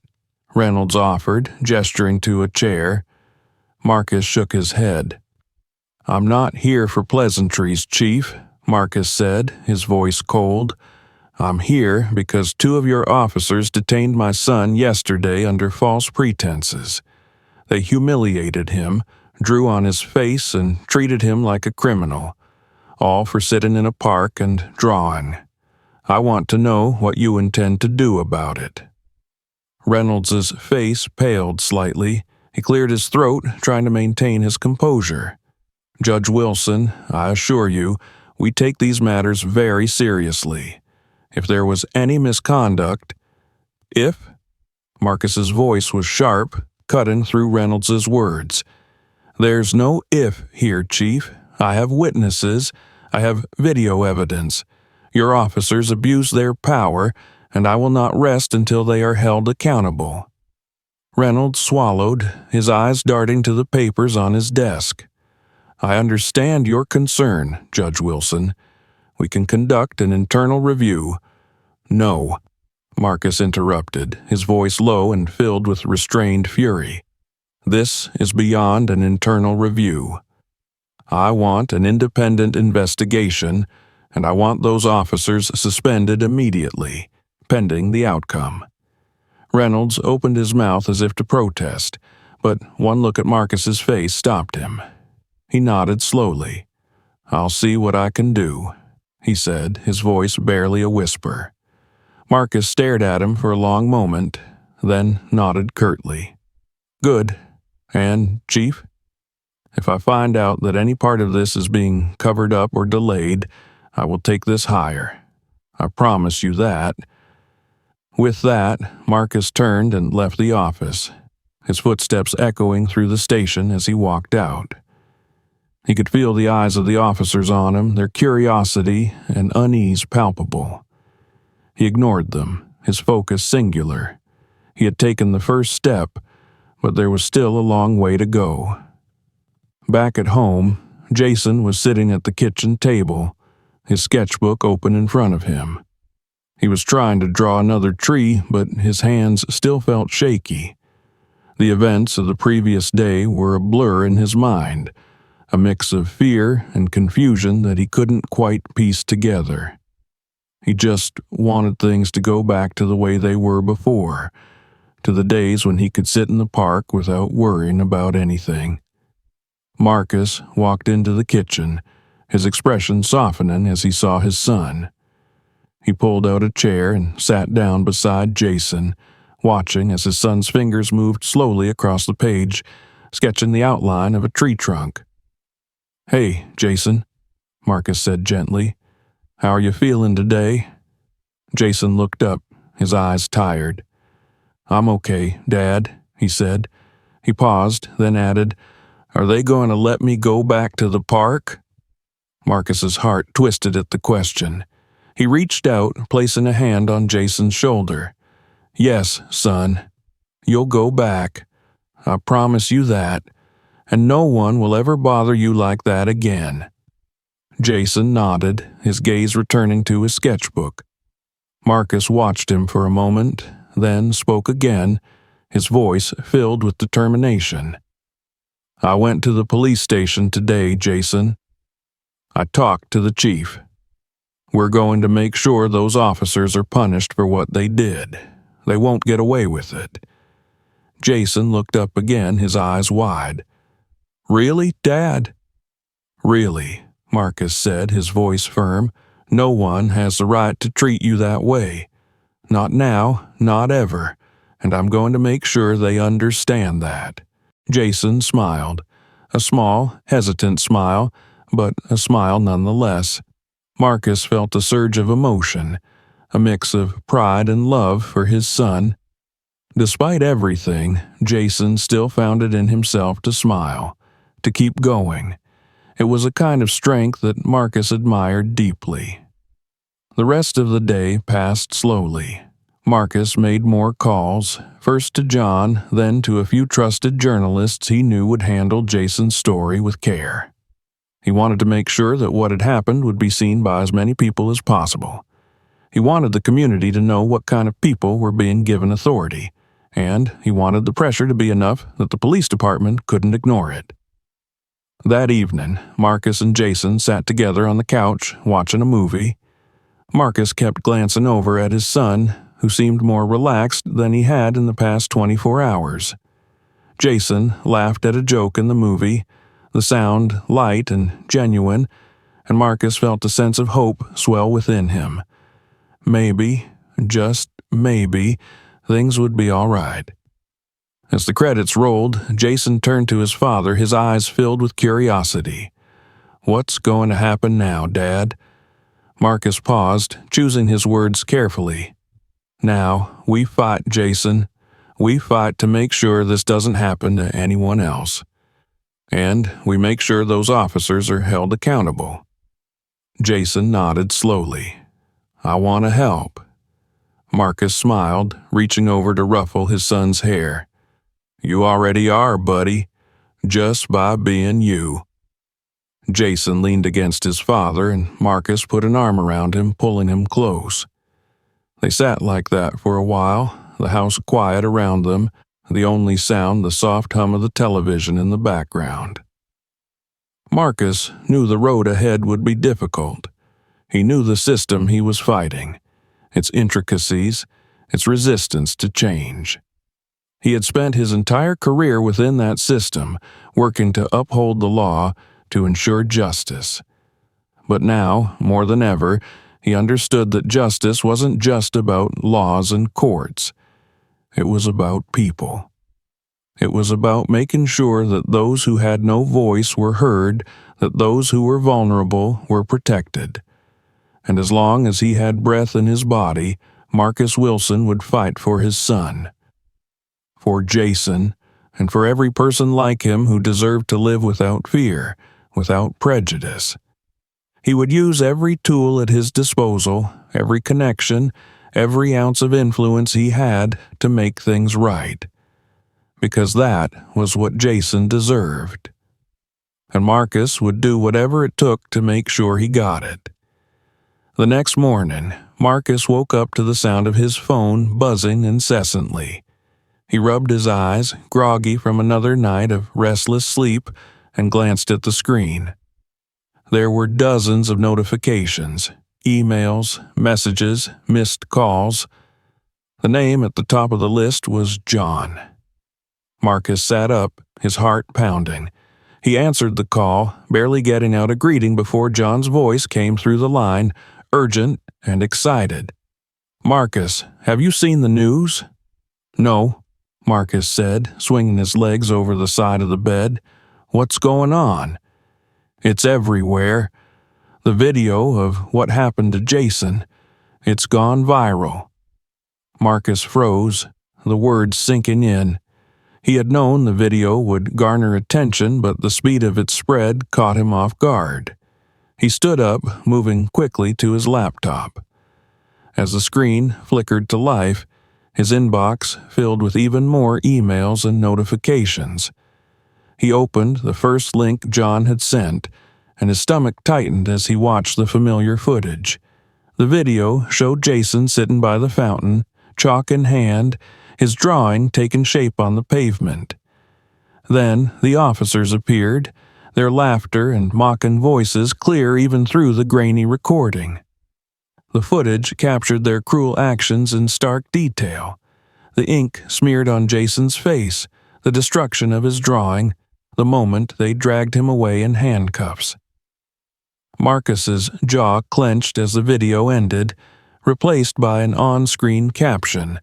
Reynolds offered, gesturing to a chair. Marcus shook his head. "I'm not here for pleasantries, Chief," Marcus said, his voice cold. "I'm here because 2 of your officers detained my son yesterday under false pretenses. They humiliated him, drew on his face, and treated him like a criminal, all for sitting in a park and drawing. I want to know what you intend to do about it." Reynolds's face paled slightly. He cleared his throat, trying to maintain his composure. "Judge Wilson, I assure you, we take these matters very seriously. If there was any misconduct—" "If?" Marcus's voice was sharp, cutting through Reynolds's words. "There's no if here, Chief. I have witnesses. I have video evidence. Your officers abuse their power, and I will not rest until they are held accountable." Reynolds swallowed, his eyes darting to the papers on his desk. "I understand your concern, Judge Wilson. We can conduct an internal review." "No," Marcus interrupted, his voice low and filled with restrained fury. "This is beyond an internal review. I want an independent investigation, and I want those officers suspended immediately, pending the outcome." Reynolds opened his mouth as if to protest, but one look at Marcus's face stopped him. He nodded slowly. "I'll see what I can do," he said, his voice barely a whisper. Marcus stared at him for a long moment, then nodded curtly. "Good. And, Chief?" If I find out that any part of this is being covered up or delayed, I will take this higher. I promise you that." With that, Marcus turned and left the office, his footsteps echoing through the station as he walked out. He could feel the eyes of the officers on him, their curiosity and unease palpable. He ignored them, his focus singular. He had taken the first step, but there was still a long way to go. Back at home, Jason was sitting at the kitchen table, his sketchbook open in front of him. He was trying to draw another tree, but his hands still felt shaky. The events of the previous day were a blur in his mind, a mix of fear and confusion that he couldn't quite piece together. He just wanted things to go back to the way they were before, to the days when he could sit in the park without worrying about anything. Marcus walked into the kitchen, his expression softening as he saw his son. He pulled out a chair and sat down beside Jason, watching as his son's fingers moved slowly across the page, sketching the outline of a tree trunk. "Hey, Jason," Marcus said gently. "How are you feeling today?" Jason looked up, his eyes tired. "I'm okay, Dad," he said. He paused, then added, "Are they going to let me go back to the park?" Marcus's heart twisted at the question. He reached out, placing a hand on Jason's shoulder. "Yes, son. You'll go back. I promise you that. And no one will ever bother you like that again." Jason nodded, his gaze returning to his sketchbook. Marcus watched him for a moment, then spoke again, his voice filled with determination. "I went to the police station today, Jason. I talked to the chief. We're going to make sure those officers are punished for what they did. They won't get away with it." Jason looked up again, his eyes wide. "Really, Dad?" "Really," Marcus said, his voice firm. "No one has the right to treat you that way. Not now, not ever, and I'm going to make sure they understand that." Jason smiled, a small, hesitant smile, but a smile nonetheless. Marcus felt a surge of emotion, a mix of pride and love for his son. Despite everything, Jason still found it in himself to smile, to keep going. It was a kind of strength that Marcus admired deeply. The rest of the day passed slowly. Marcus made more calls, first to John, then to a few trusted journalists he knew would handle Jason's story with care. He wanted to make sure that what had happened would be seen by as many people as possible. He wanted the community to know what kind of people were being given authority, and he wanted the pressure to be enough that the police department couldn't ignore it. That evening, Marcus and Jason sat together on the couch, watching a movie. Marcus kept glancing over at his son, who seemed more relaxed than he had in the past 24 hours. Jason laughed at a joke in the movie, the sound light and genuine, and Marcus felt a sense of hope swell within him. Maybe, just maybe, things would be all right. As the credits rolled, Jason turned to his father, his eyes filled with curiosity. "What's going to happen now, Dad?" Marcus paused, choosing his words carefully. "Now, we fight, Jason. We fight to make sure this doesn't happen to anyone else. And we make sure those officers are held accountable." Jason nodded slowly. "I want to help." Marcus smiled, reaching over to ruffle his son's hair. "You already are, buddy, just by being you." Jason leaned against his father, and Marcus put an arm around him, pulling him close. They sat like that for a while, the house quiet around them, the only sound the soft hum of the television in the background. Marcus knew the road ahead would be difficult. He knew the system he was fighting, its intricacies, its resistance to change. He had spent his entire career within that system, working to uphold the law, to ensure justice. But now, more than ever, he understood that justice wasn't just about laws and courts. It was about people. It was about making sure that those who had no voice were heard, that those who were vulnerable were protected. And as long as he had breath in his body, Marcus Wilson would fight for his son, for Jason, and for every person like him who deserved to live without fear, without prejudice. He would use every tool at his disposal, every connection, every ounce of influence he had to make things right. Because that was what Jason deserved. And Marcus would do whatever it took to make sure he got it. The next morning, Marcus woke up to the sound of his phone buzzing incessantly. He rubbed his eyes, groggy from another night of restless sleep, and glanced at the screen. There were dozens of notifications, emails, messages, missed calls. The name at the top of the list was John. Marcus sat up, his heart pounding. He answered the call, barely getting out a greeting before John's voice came through the line, urgent and excited. "Marcus, have you seen the news?" "No," Marcus said, swinging his legs over the side of the bed. "What's going on?" "It's everywhere. The video of what happened to Jason. It's gone viral." Marcus froze, the words sinking in. He had known the video would garner attention, but the speed of its spread caught him off guard. He stood up, moving quickly to his laptop. As the screen flickered to life, his inbox filled with even more emails and notifications. He opened the first link John had sent, and his stomach tightened as he watched the familiar footage. The video showed Jason sitting by the fountain, chalk in hand, his drawing taking shape on the pavement. Then the officers appeared, their laughter and mocking voices clear even through the grainy recording. The footage captured their cruel actions in stark detail. The ink smeared on Jason's face, the destruction of his drawing, the moment they dragged him away in handcuffs. Marcus's jaw clenched as the video ended, replaced by an on-screen caption,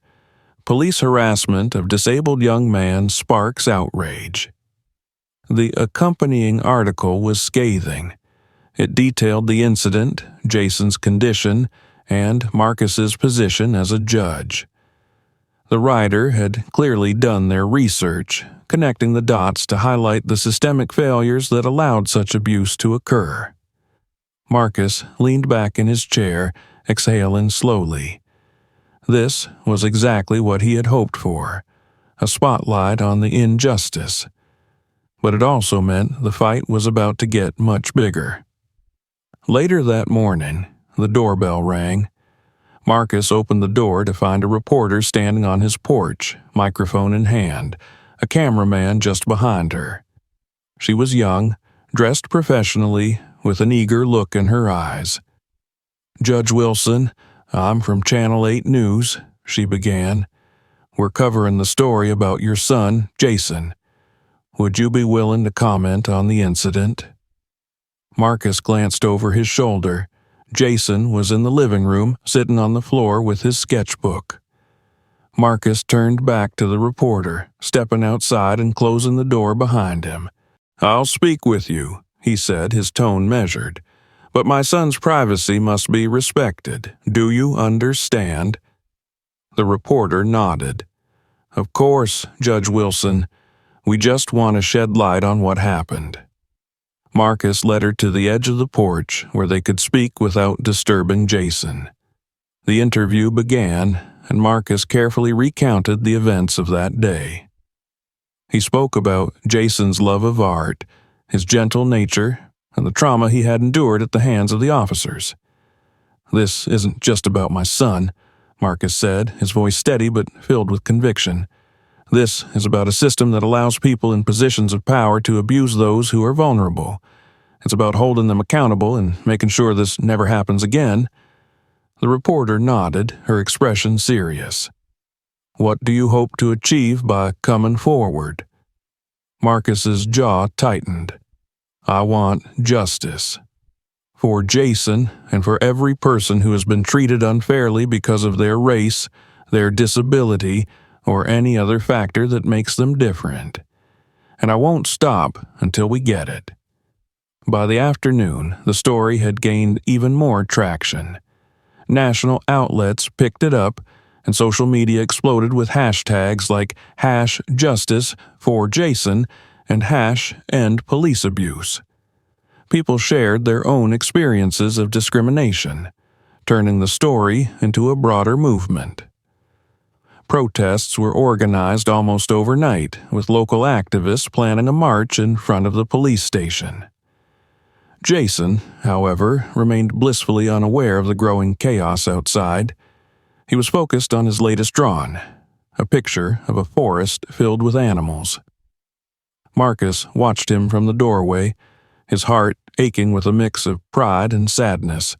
"Police harassment of disabled young man sparks outrage." The accompanying article was scathing. It detailed the incident, Jason's condition, and Marcus's position as a judge. The writer had clearly done their research, connecting the dots to highlight the systemic failures that allowed such abuse to occur. Marcus leaned back in his chair, exhaling slowly. This was exactly what he had hoped for, a spotlight on the injustice. But it also meant the fight was about to get much bigger. Later that morning, the doorbell rang. Marcus opened the door to find a reporter standing on his porch, microphone in hand, a cameraman just behind her. She was young, dressed professionally, with an eager look in her eyes. "Judge Wilson, I'm from Channel 8 News," she began. "We're covering the story about your son, Jason. Would you be willing to comment on the incident?" Marcus glanced over his shoulder. Jason was in the living room, sitting on the floor with his sketchbook. Marcus turned back to the reporter, stepping outside and closing the door behind him. "I'll speak with you," he said, his tone measured. "But my son's privacy must be respected. Do you understand?" The reporter nodded. "Of course, Judge Wilson. We just want to shed light on what happened." Marcus led her to the edge of the porch where they could speak without disturbing Jason. The interview began, and Marcus carefully recounted the events of that day. He spoke about Jason's love of art, his gentle nature, and the trauma he had endured at the hands of the officers. "This isn't just about my son," Marcus said, his voice steady but filled with conviction. "This is about a system that allows people in positions of power to abuse those who are vulnerable. It's about holding them accountable and making sure this never happens again." The reporter nodded, her expression serious. "What do you hope to achieve by coming forward?" Marcus's jaw tightened. "I want justice. For Jason and for every person who has been treated unfairly because of their race, their disability, or any other factor that makes them different. And I won't stop until we get it. By the afternoon, the story had gained even more traction. National outlets picked it up, and social media exploded with hashtags like #Justice for Jason and #End Police Abuse. People shared their own experiences of discrimination, turning the story into a broader movement. Protests were organized almost overnight, with local activists planning a march in front of the police station. Jason, however, remained blissfully unaware of the growing chaos outside. He was focused on his latest drawing, a picture of a forest filled with animals. Marcus watched him from the doorway, his heart aching with a mix of pride and sadness.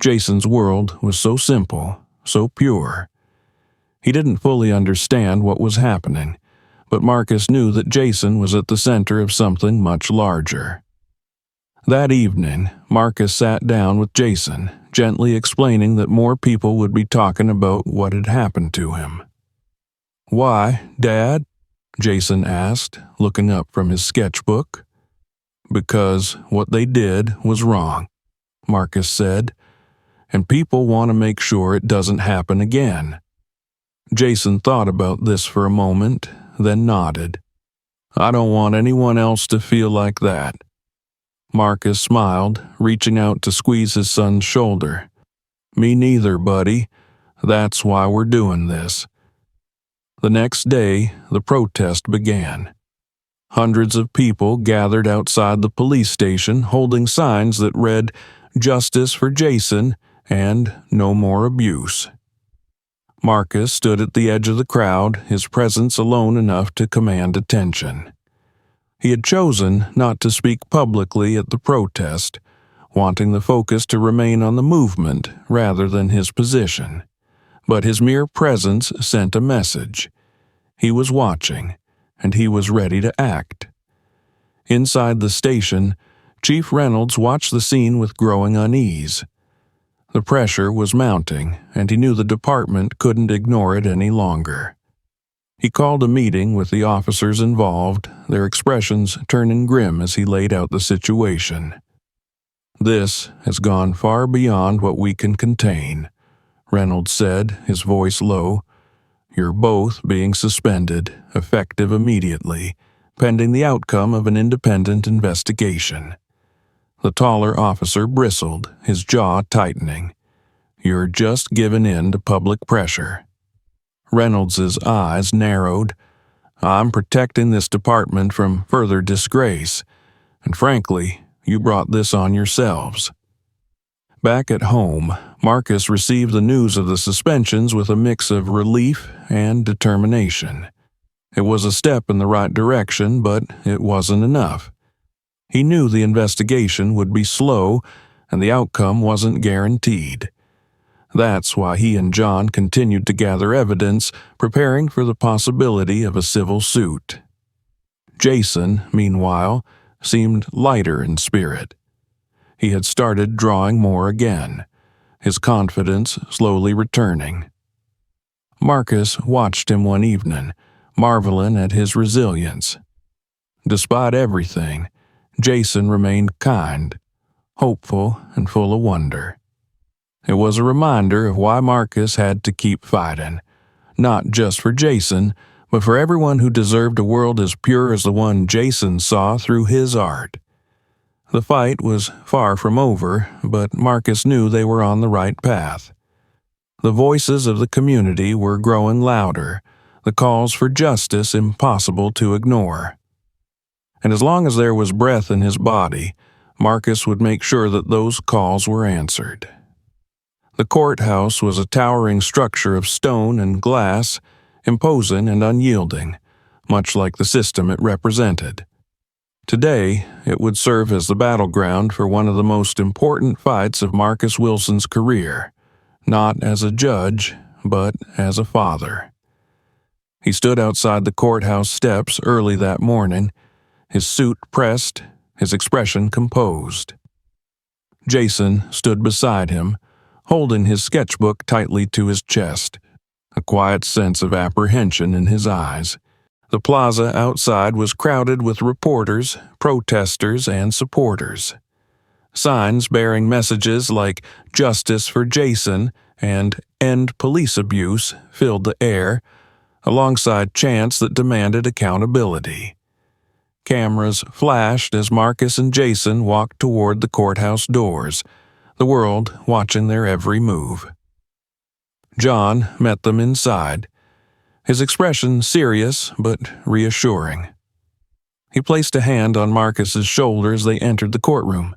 Jason's world was so simple, so pure. He didn't fully understand what was happening, but Marcus knew that Jason was at the center of something much larger. That evening, Marcus sat down with Jason, gently explaining that more people would be talking about what had happened to him. "Why, Dad?" Jason asked, looking up from his sketchbook. "Because what they did was wrong," Marcus said, "and people want to make sure it doesn't happen again." Jason thought about this for a moment, then nodded. "I don't want anyone else to feel like that." Marcus smiled, reaching out to squeeze his son's shoulder. "Me neither, buddy. That's why we're doing this." The next day, the protest began. Hundreds of people gathered outside the police station holding signs that read, "Justice for Jason" and "No more abuse." Marcus stood at the edge of the crowd, his presence alone enough to command attention. He had chosen not to speak publicly at the protest, wanting the focus to remain on the movement rather than his position. But his mere presence sent a message. He was watching, and he was ready to act. Inside the station, Chief Reynolds watched the scene with growing unease. The pressure was mounting, and he knew the department couldn't ignore it any longer. He called a meeting with the officers involved, their expressions turning grim as he laid out the situation. "This has gone far beyond what we can contain," Reynolds said, his voice low. "You're both being suspended, effective immediately, pending the outcome of an independent investigation." The taller officer bristled, his jaw tightening. "You're just giving in to public pressure." Reynolds's eyes narrowed. "I'm protecting this department from further disgrace, and frankly, you brought this on yourselves." Back at home, Marcus received the news of the suspensions with a mix of relief and determination. It was a step in the right direction, but it wasn't enough. He knew the investigation would be slow, and the outcome wasn't guaranteed. That's why he and John continued to gather evidence, preparing for the possibility of a civil suit. Jason, meanwhile, seemed lighter in spirit. He had started drawing more again, his confidence slowly returning. Marcus watched him one evening, marveling at his resilience. Despite everything, Jason remained kind, hopeful, and full of wonder. It was a reminder of why Marcus had to keep fighting, not just for Jason, but for everyone who deserved a world as pure as the one Jason saw through his art. The fight was far from over, but Marcus knew they were on the right path. The voices of the community were growing louder, the calls for justice impossible to ignore. And as long as there was breath in his body, Marcus would make sure that those calls were answered. The courthouse was a towering structure of stone and glass, imposing and unyielding, much like the system it represented. Today, it would serve as the battleground for one of the most important fights of Marcus Wilson's career, not as a judge, but as a father. He stood outside the courthouse steps early that morning, his suit pressed, his expression composed. Jason stood beside him, holding his sketchbook tightly to his chest. a quiet sense of apprehension in his eyes. The plaza outside was crowded with reporters, protesters, and supporters. Signs bearing messages like "Justice for Jason" and "End Police Abuse" filled the air, alongside chants that demanded accountability. Cameras flashed as Marcus and Jason walked toward the courthouse doors, the world watching their every move. John met them inside, his expression serious but reassuring. He placed a hand on Marcus's shoulder as they entered the courtroom.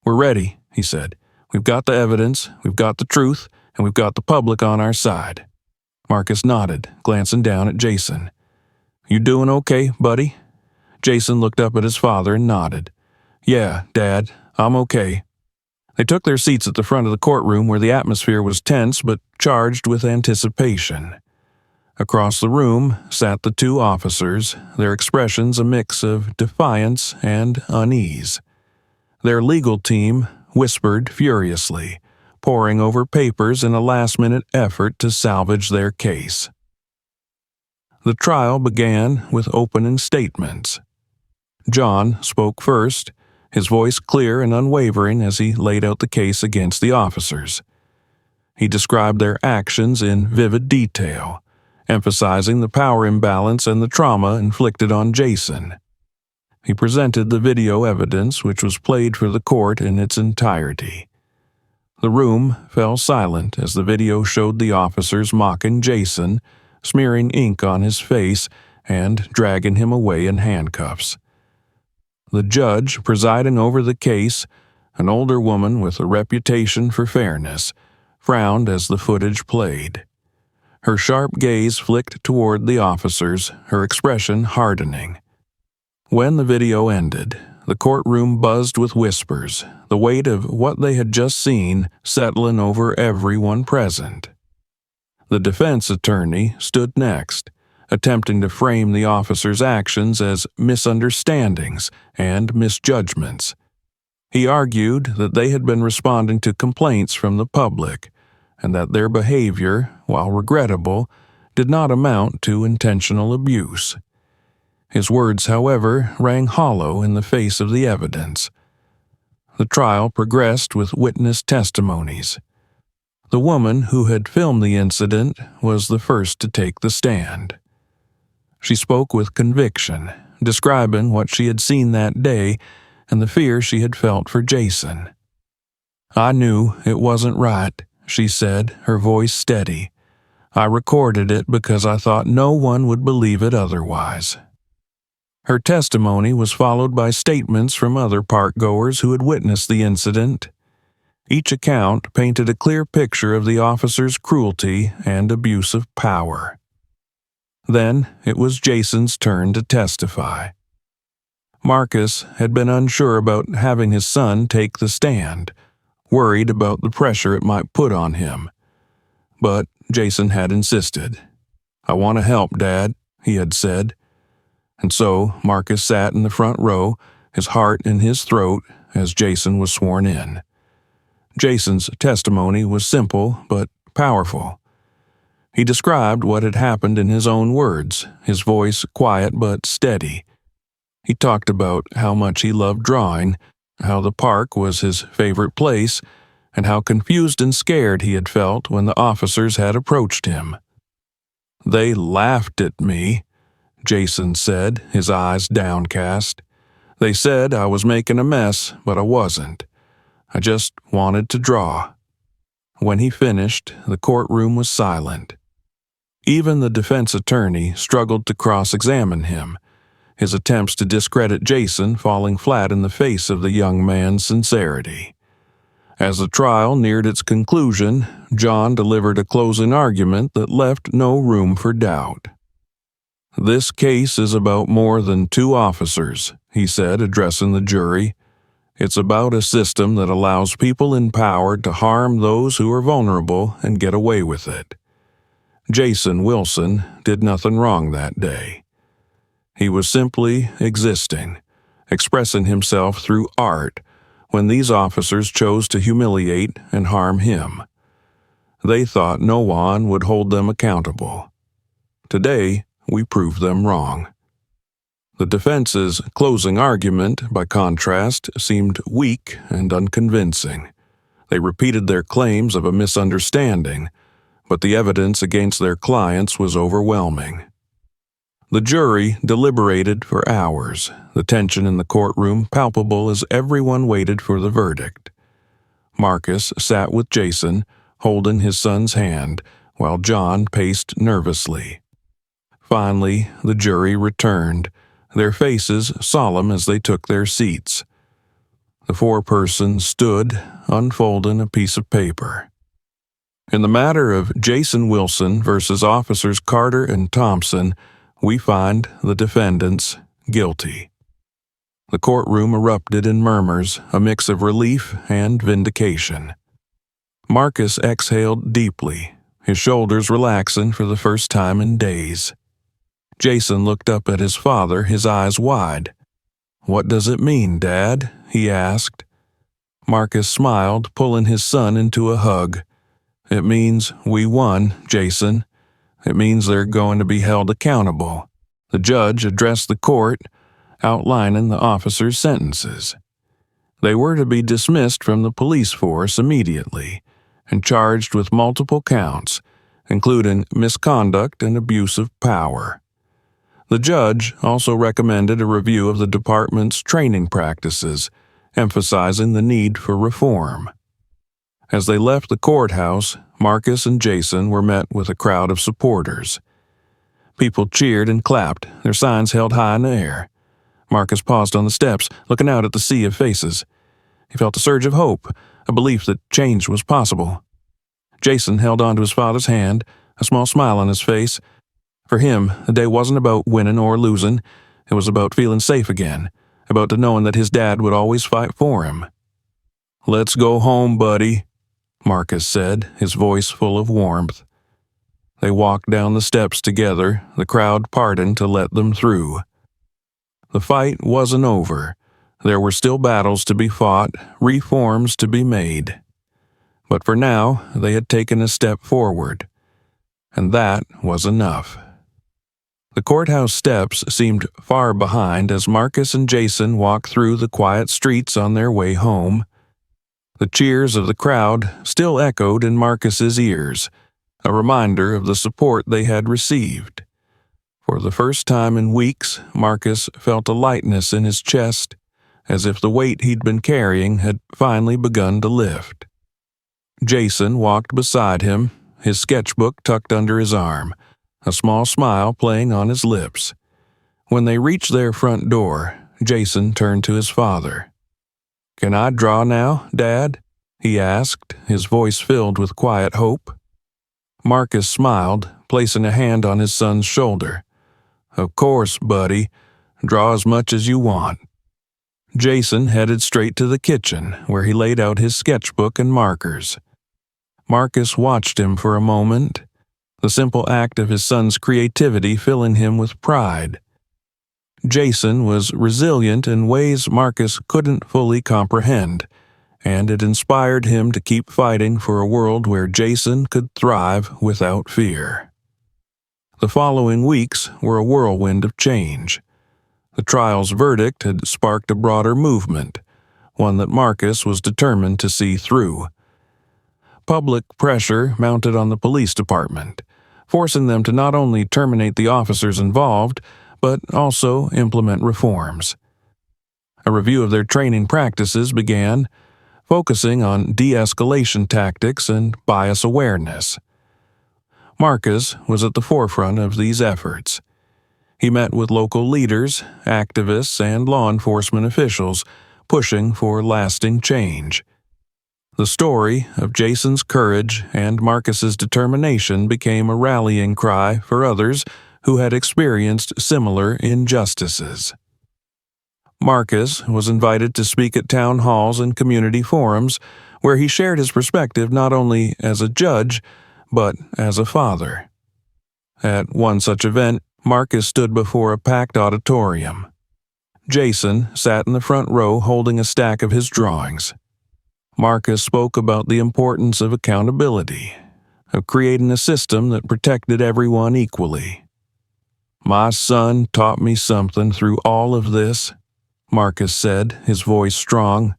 "We're ready," he said. "We've got the evidence, we've got the truth, and we've got the public on our side." Marcus nodded, glancing down at Jason. "You doing okay, buddy?" Jason looked up at his father and nodded. "Yeah, Dad, I'm okay." They took their seats at the front of the courtroom where the atmosphere was tense but charged with anticipation. Across the room sat the two officers, their expressions a mix of defiance and unease. Their legal team whispered furiously, poring over papers in a last-minute effort to salvage their case. The trial began with opening statements. John spoke first, his voice clear and unwavering as he laid out the case against the officers. He described their actions in vivid detail, emphasizing the power imbalance and the trauma inflicted on Jason. He presented the video evidence, which was played for the court in its entirety. The room fell silent as the video showed the officers mocking Jason, smearing ink on his face, and dragging him away in handcuffs. The judge presiding over the case, an older woman with a reputation for fairness, frowned as the footage played. Her sharp gaze flicked toward the officers, her expression hardening. When the video ended, the courtroom buzzed with whispers, the weight of what they had just seen settling over everyone present. The defense attorney stood next, attempting to frame the officers' actions as misunderstandings and misjudgments. He argued that they had been responding to complaints from the public, and that their behavior, while regrettable, did not amount to intentional abuse. His words, however, rang hollow in the face of the evidence. The trial progressed with witness testimonies. The woman who had filmed the incident was the first to take the stand. She spoke with conviction, describing what she had seen that day and the fear she had felt for Jason. "I knew it wasn't right," she said, her voice steady. "I recorded it because I thought no one would believe it otherwise." Her testimony was followed by statements from other parkgoers who had witnessed the incident. Each account painted a clear picture of the officer's cruelty and abuse of power. Then it was Jason's turn to testify. Marcus had been unsure about having his son take the stand, worried about the pressure it might put on him. But Jason had insisted. "I want to help, Dad," he had said. And so Marcus sat in the front row, his heart in his throat, as Jason was sworn in. Jason's testimony was simple but powerful. He described what had happened in his own words, his voice quiet but steady. He talked about how much he loved drawing, how the park was his favorite place, and how confused and scared he had felt when the officers had approached him. "They laughed at me," Jason said, his eyes downcast. "They said I was making a mess, but I wasn't. I just wanted to draw." When he finished, the courtroom was silent. Even the defense attorney struggled to cross-examine him, his attempts to discredit Jason falling flat in the face of the young man's sincerity. As the trial neared its conclusion, John delivered a closing argument that left no room for doubt. "This case is about more than two officers," he said, addressing the jury. "It's about a system that allows people in power to harm those who are vulnerable and get away with it. Jason Wilson did nothing wrong that day. He was simply existing, expressing himself through art, when these officers chose to humiliate and harm him. They thought no one would hold them accountable. Today, we prove them wrong. The defense's closing argument, by contrast, seemed weak and unconvincing. They repeated their claims of a misunderstanding, but the evidence against their clients was overwhelming. The jury deliberated for hours, the tension in the courtroom palpable as everyone waited for the verdict. Marcus sat with Jason, holding his son's hand, while John paced nervously. Finally, the jury returned, their faces solemn as they took their seats. The foreperson stood, unfolding a piece of paper. In the matter of Jason Wilson versus Officers Carter and Thompson, we find the defendants guilty. The courtroom erupted in murmurs, a mix of relief and vindication. Marcus exhaled deeply, his shoulders relaxing for the first time in days. Jason looked up at his father, his eyes wide. "What does it mean, Dad?" he asked. Marcus smiled, pulling his son into a hug. "It means we won, Jason. It means they're going to be held accountable." The judge addressed the court, outlining the officers' sentences. They were to be dismissed from the police force immediately and charged with multiple counts, including misconduct and abuse of power. The judge also recommended a review of the department's training practices, emphasizing the need for reform. As they left the courthouse, Marcus and Jason were met with a crowd of supporters. People cheered and clapped, their signs held high in the air. Marcus paused on the steps, looking out at the sea of faces. He felt a surge of hope, a belief that change was possible. Jason held onto his father's hand, a small smile on his face. For him, the day wasn't about winning or losing. It was about feeling safe again, about knowing that his dad would always fight for him. "Let's go home, buddy," Marcus said, his voice full of warmth. They walked down the steps together, the crowd parting to let them through. The fight wasn't over. There were still battles to be fought, reforms to be made. But for now, they had taken a step forward. And that was enough. The courthouse steps seemed far behind as Marcus and Jason walked through the quiet streets on their way home. The cheers of the crowd still echoed in Marcus's ears, a reminder of the support they had received. For the first time in weeks, Marcus felt a lightness in his chest, as if the weight he'd been carrying had finally begun to lift. Jason walked beside him, his sketchbook tucked under his arm, a small smile playing on his lips. When they reached their front door, Jason turned to his father. "Can I draw now, Dad?" he asked, his voice filled with quiet hope. Marcus smiled, placing a hand on his son's shoulder. "Of course, buddy. Draw as much as you want." Jason headed straight to the kitchen, where he laid out his sketchbook and markers. Marcus watched him for a moment, the simple act of his son's creativity filling him with pride. Jason was resilient in ways Marcus couldn't fully comprehend, and it inspired him to keep fighting for a world where Jason could thrive without fear. The following weeks were a whirlwind of change. The trial's verdict had sparked a broader movement, one that Marcus was determined to see through. Public pressure mounted on the police department, forcing them to not only terminate the officers involved, but also implement reforms. A review of their training practices began, focusing on de-escalation tactics and bias awareness. Marcus was at the forefront of these efforts. He met with local leaders, activists, and law enforcement officials, pushing for lasting change. The story of Jason's courage and Marcus's determination became a rallying cry for others who had experienced similar injustices. Marcus was invited to speak at town halls and community forums, where he shared his perspective not only as a judge, but as a father. At one such event, Marcus stood before a packed auditorium. Jason sat in the front row holding a stack of his drawings. Marcus spoke about the importance of accountability, of creating a system that protected everyone equally. "My son taught me something through all of this," Marcus said, his voice strong.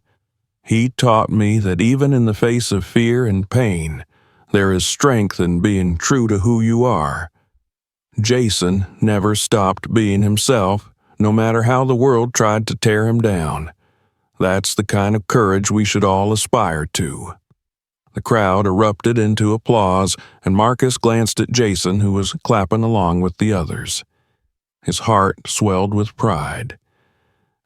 "He taught me that even in the face of fear and pain, there is strength in being true to who you are." Jason never stopped being himself, no matter how the world tried to tear him down. That's the kind of courage we should all aspire to. The crowd erupted into applause, and Marcus glanced at Jason, who was clapping along with the others. His heart swelled with pride.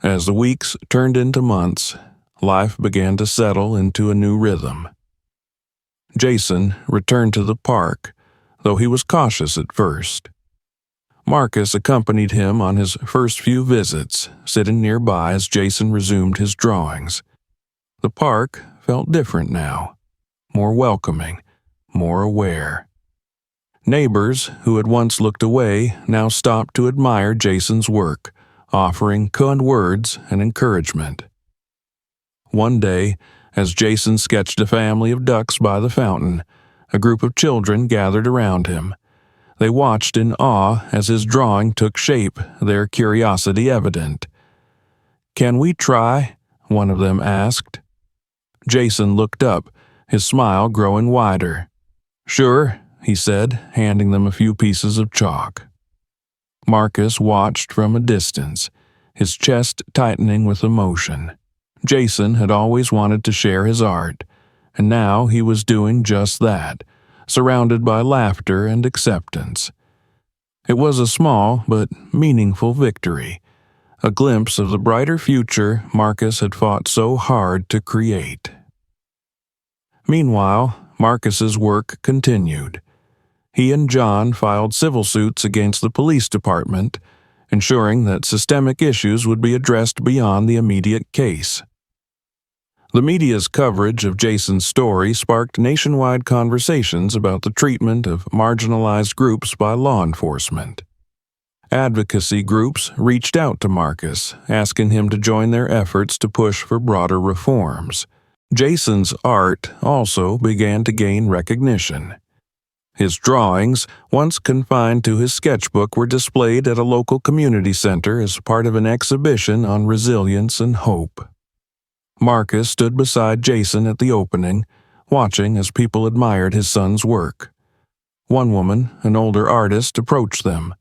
As the weeks turned into months, life began to settle into a new rhythm. Jason returned to the park, though he was cautious at first. Marcus accompanied him on his first few visits, sitting nearby as Jason resumed his drawings. The park felt different now, more welcoming, more aware. Neighbors who had once looked away now stopped to admire Jason's work, offering kind words and encouragement. One day, as Jason sketched a family of ducks by the fountain, a group of children gathered around him. They watched in awe as his drawing took shape, their curiosity evident. "Can we try?" one of them asked. Jason looked up, his smile growing wider. "Sure," he said, handing them a few pieces of chalk. Marcus watched from a distance, his chest tightening with emotion. Jason had always wanted to share his art, and now he was doing just that, surrounded by laughter and acceptance. It was a small but meaningful victory, a glimpse of the brighter future Marcus had fought so hard to create. Meanwhile, Marcus's work continued. He and John filed civil suits against the police department, ensuring that systemic issues would be addressed beyond the immediate case. The media's coverage of Jason's story sparked nationwide conversations about the treatment of marginalized groups by law enforcement. Advocacy groups reached out to Marcus, asking him to join their efforts to push for broader reforms. Jason's art also began to gain recognition. His drawings, once confined to his sketchbook, were displayed at a local community center as part of an exhibition on resilience and hope. Marcus stood beside Jason at the opening, watching as people admired his son's work. One woman, an older artist, approached them.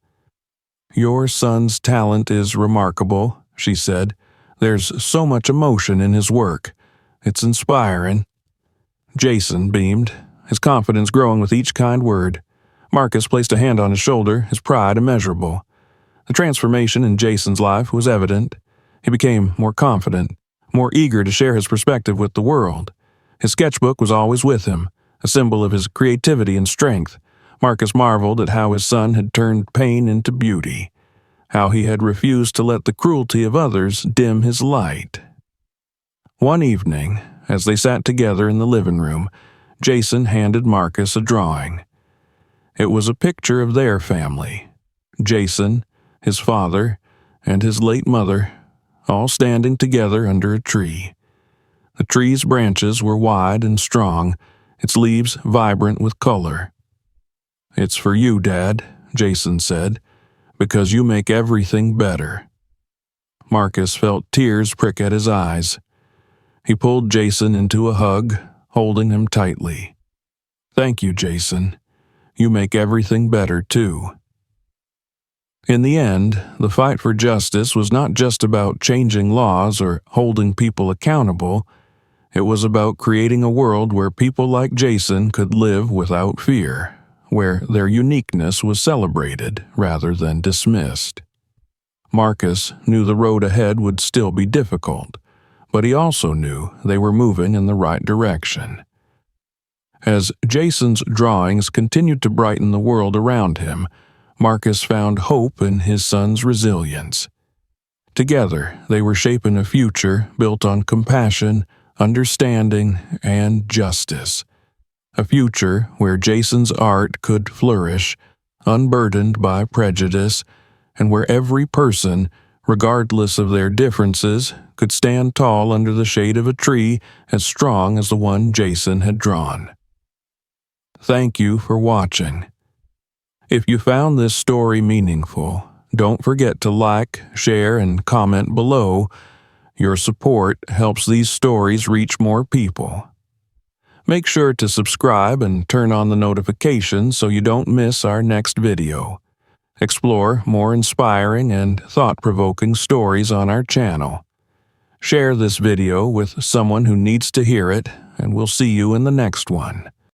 "Your son's talent is remarkable," she said. "There's so much emotion in his work. It's inspiring." Jason beamed, his confidence growing with each kind word. Marcus placed a hand on his shoulder, his pride immeasurable. The transformation in Jason's life was evident. He became more confident, more eager to share his perspective with the world. His sketchbook was always with him, a symbol of his creativity and strength. Marcus marveled at how his son had turned pain into beauty, how he had refused to let the cruelty of others dim his light. One evening, as they sat together in the living room, Jason handed Marcus a drawing. It was a picture of their family. Jason, his father, and his late mother, all standing together under a tree. The tree's branches were wide and strong, its leaves vibrant with color. "It's for you, Dad," Jason said, "because you make everything better." Marcus felt tears prick at his eyes. He pulled Jason into a hug, holding him tightly. "Thank you, Jason. You make everything better, too." In the end, the fight for justice was not just about changing laws or holding people accountable. It was about creating a world where people like Jason could live without fear, where their uniqueness was celebrated rather than dismissed. Marcus knew the road ahead would still be difficult, but he also knew they were moving in the right direction. As Jason's drawings continued to brighten the world around him, Marcus found hope in his son's resilience. Together, they were shaping a future built on compassion, understanding, and justice. A future where Jason's art could flourish, unburdened by prejudice, and where every person, regardless of their differences, could stand tall under the shade of a tree as strong as the one Jason had drawn. Thank you for watching. If you found this story meaningful, don't forget to like, share, and comment below. Your support helps these stories reach more people. Make sure to subscribe and turn on the notifications so you don't miss our next video. Explore more inspiring and thought-provoking stories on our channel. Share this video with someone who needs to hear it, and we'll see you in the next one.